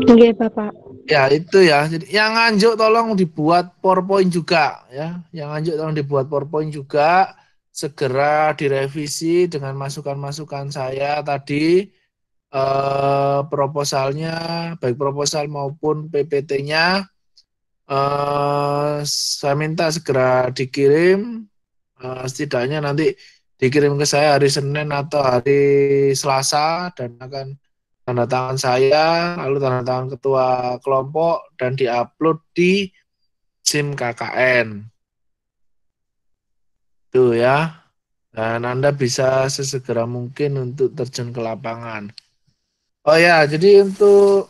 Iya, Bapak. Ya, itu ya. Jadi yang Nganjuk tolong dibuat PowerPoint juga ya. Yang Nganjuk tolong dibuat PowerPoint juga. Segera direvisi dengan masukan-masukan saya tadi. Proposalnya, baik proposal maupun PPT-nya. Saya minta segera dikirim, setidaknya nanti dikirim ke saya hari Senin atau hari Selasa dan akan tanda tangan saya, lalu tanda tangan ketua kelompok dan diupload di SIM KKN. Tuh ya, dan Anda bisa sesegera mungkin untuk terjun ke lapangan. Oh ya, jadi untuk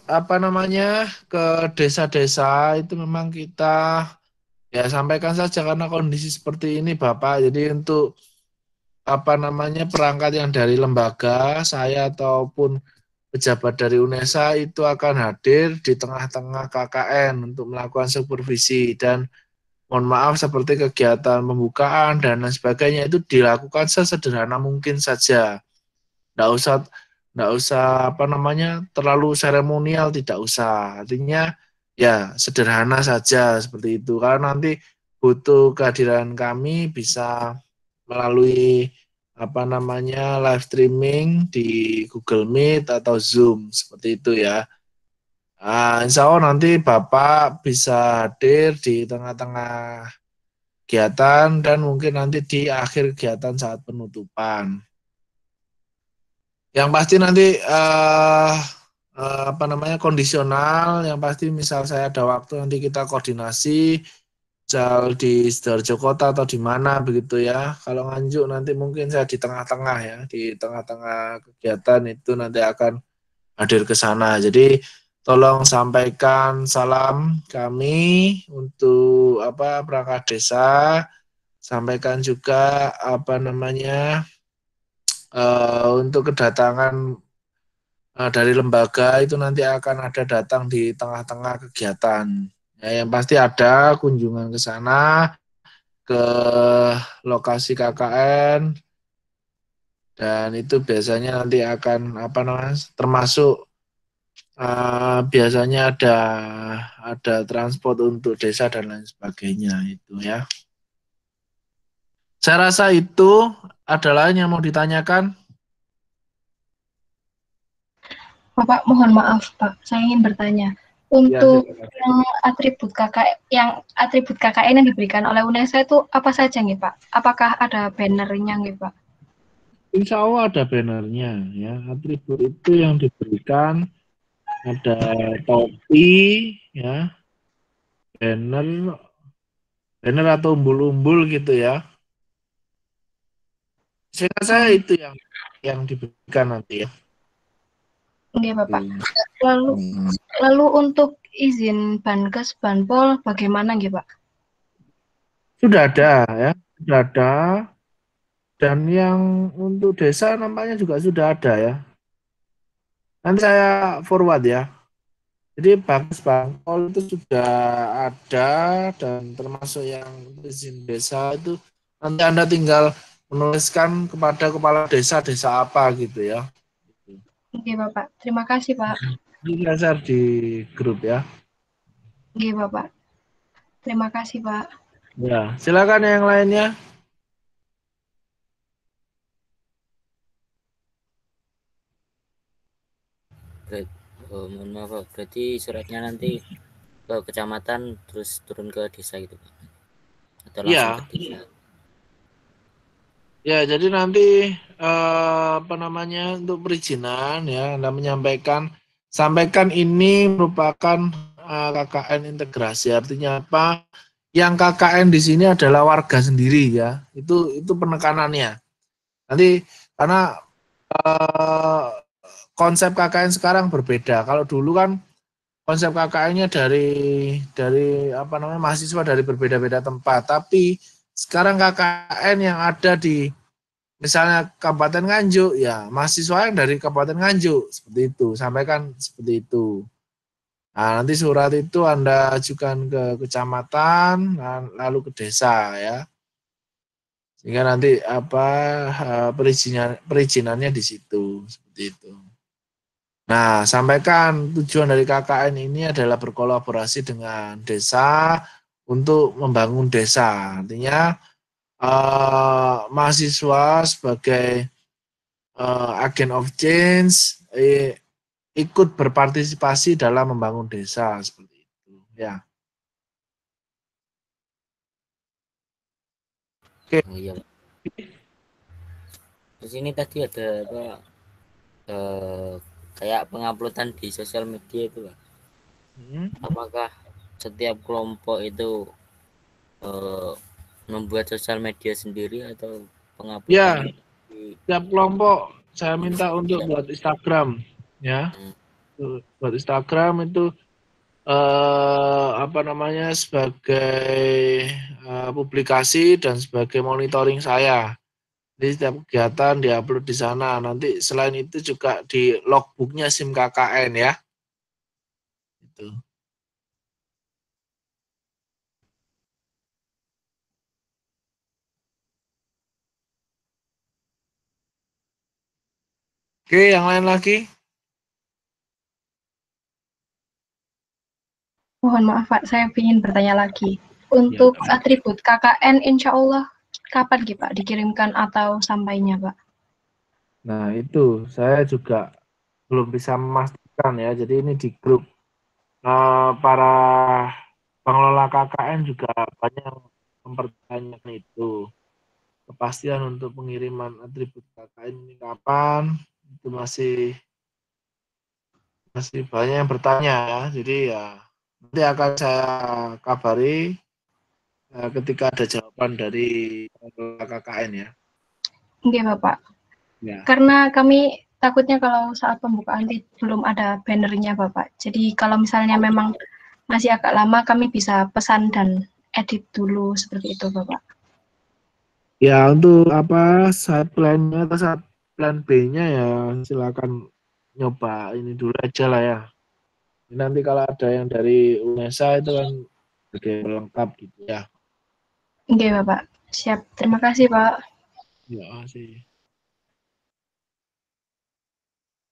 ke desa-desa itu memang kita ya sampaikan saja karena kondisi seperti ini Bapak. Jadi untuk perangkat yang dari lembaga saya ataupun pejabat dari UNESA itu akan hadir di tengah-tengah KKN untuk melakukan supervisi dan mohon maaf seperti kegiatan pembukaan dan lain sebagainya itu dilakukan sesederhana mungkin saja. Nggak usah terlalu seremonial, tidak usah. Artinya ya sederhana saja seperti itu. Karena nanti butuh kehadiran kami bisa melalui live streaming di Google Meet atau Zoom seperti itu ya. Insya Allah nanti Bapak bisa hadir di tengah-tengah kegiatan dan mungkin nanti di akhir kegiatan saat penutupan. Yang pasti nanti kondisional, yang pasti misal saya ada waktu nanti kita koordinasi misal di Sidoarjo Kota atau di mana begitu ya. Kalau Nganjuk nanti mungkin saya di tengah-tengah ya, di tengah-tengah kegiatan itu nanti akan hadir ke sana. Jadi tolong sampaikan salam kami untuk perangkat desa, sampaikan juga untuk kedatangan dari lembaga itu nanti akan ada datang di tengah-tengah kegiatan. Ya, yang pasti ada kunjungan ke sana, ke lokasi KKN, dan itu biasanya nanti akan termasuk biasanya ada transport untuk desa dan lain sebagainya itu ya. Saya rasa itu adalah yang mau ditanyakan. Bapak, mohon maaf Pak, saya ingin bertanya. Untuk yang atribut KKN yang diberikan oleh UNESA itu apa saja nih Pak? Apakah ada bannernya nih Pak? Insya Allah ada bannernya ya. Atribut itu yang diberikan ada topi ya, banner atau umbul-umbul gitu ya. Saya itu yang diberikan nanti ya. Oke, Bapak. Lalu untuk izin Bankes, Banpol bagaimana nggih, Pak? Sudah ada ya, sudah ada. Dan yang untuk desa nampaknya juga sudah ada ya. Nanti saya forward ya. Jadi Bankes Banpol itu sudah ada dan termasuk yang izin desa itu nanti Anda tinggal menuliskan kepada kepala desa apa gitu ya. Oke, Bapak. Terima kasih, Pak. Share di grup ya. Oke, Bapak. Terima kasih, Pak. Ya, silakan yang lainnya. Mohon maaf Pak, berarti suratnya nanti ke kecamatan terus turun ke desa gitu Pak? Atau langsung Ya. ke desa? Ya, jadi nanti untuk perizinan ya Anda sampaikan ini merupakan KKN integrasi. Artinya apa? Yang KKN di sini adalah warga sendiri ya. Itu penekanannya. Nanti karena konsep KKN sekarang berbeda. Kalau dulu kan konsep KKN-nya dari mahasiswa dari berbeda-beda tempat. Tapi sekarang KKN yang ada di misalnya Kabupaten Nganjuk, ya mahasiswa yang dari Kabupaten Nganjuk, seperti itu, sampaikan seperti itu. Nah, nanti surat itu Anda ajukan ke kecamatan, lalu ke desa ya. Sehingga nanti perizinannya di situ, seperti itu. Nah, sampaikan tujuan dari KKN ini adalah berkolaborasi dengan desa untuk membangun desa. Artinya mahasiswa sebagai agen of change ikut berpartisipasi dalam membangun desa seperti itu ya. Oke. Oh, iya. Terus ini tadi ada kayak penguploadan di sosial media itu Pak. Apakah setiap kelompok itu membuat sosial media sendiri atau penguploadan? Ya, setiap kelompok saya minta untuk buat Instagram ya. Buat Instagram itu sebagai publikasi dan sebagai monitoring saya. Jadi setiap kegiatan diupload di sana. Nanti selain itu juga di logbooknya SIM KKN ya. Itu. Oke, yang lain lagi? Mohon maaf, Pak. Saya ingin bertanya lagi. Untuk atribut KKN, insya Allah kapan Pak dikirimkan atau sampainya, Pak? Nah, itu saya juga belum bisa memastikan ya. Jadi ini di grup para pengelola KKN juga banyak yang mempertanyakan itu. Kepastian untuk pengiriman atribut KKN ini kapan? Itu masih banyak yang bertanya ya. Jadi ya nanti akan saya kabari ketika ada jawaban dari pengelola KKN ya. Oke, Bapak. Ya. Karena kami takutnya kalau saat pembukaan belum ada bannernya, Bapak. Jadi kalau misalnya memang masih agak lama, kami bisa pesan dan edit dulu seperti itu, Bapak. Ya, untuk saat plan-nya atau saat plan B-nya ya silakan nyoba ini dulu aja lah ya. Nanti kalau ada yang dari UNESA itu kan sebagai pelengkap gitu ya. Oke, Bapak. Siap. Terima kasih, Pak. Ya, sih.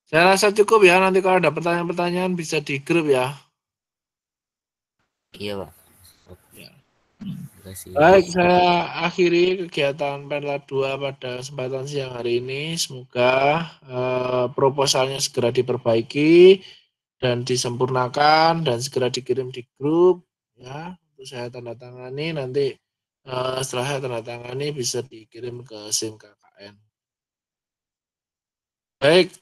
Saya rasa cukup ya, nanti kalau ada pertanyaan-pertanyaan bisa di grup ya. Iya, Pak. Ya. Baik, saya akhiri kegiatan Penlab 2 pada kesempatan siang hari ini. Semoga proposalnya segera diperbaiki dan disempurnakan dan segera dikirim di grup ya. Untuk saya tanda tangani, nanti setelah saya tanda tangani bisa dikirim ke SIM KKN. Baik,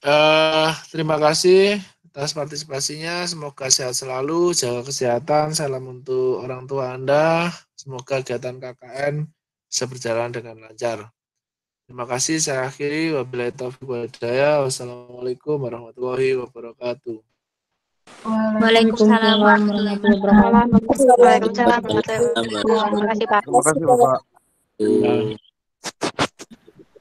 terima kasih atas partisipasinya. Semoga sehat selalu, jaga kesehatan. Salam untuk orang tua Anda. Semoga kegiatan KKN bisa berjalan dengan lancar. Terima kasih. Saya akhiri. Wabillahi taufiq wal hidayah. Wassalamualaikum warahmatullahi wabarakatuh. Waalaikumsalam warahmatullahi wabarakatuh. Waalaikumsalam warahmatullahi wabarakatuh. Terima kasih Pak. Terima kasih Bapak. Ya.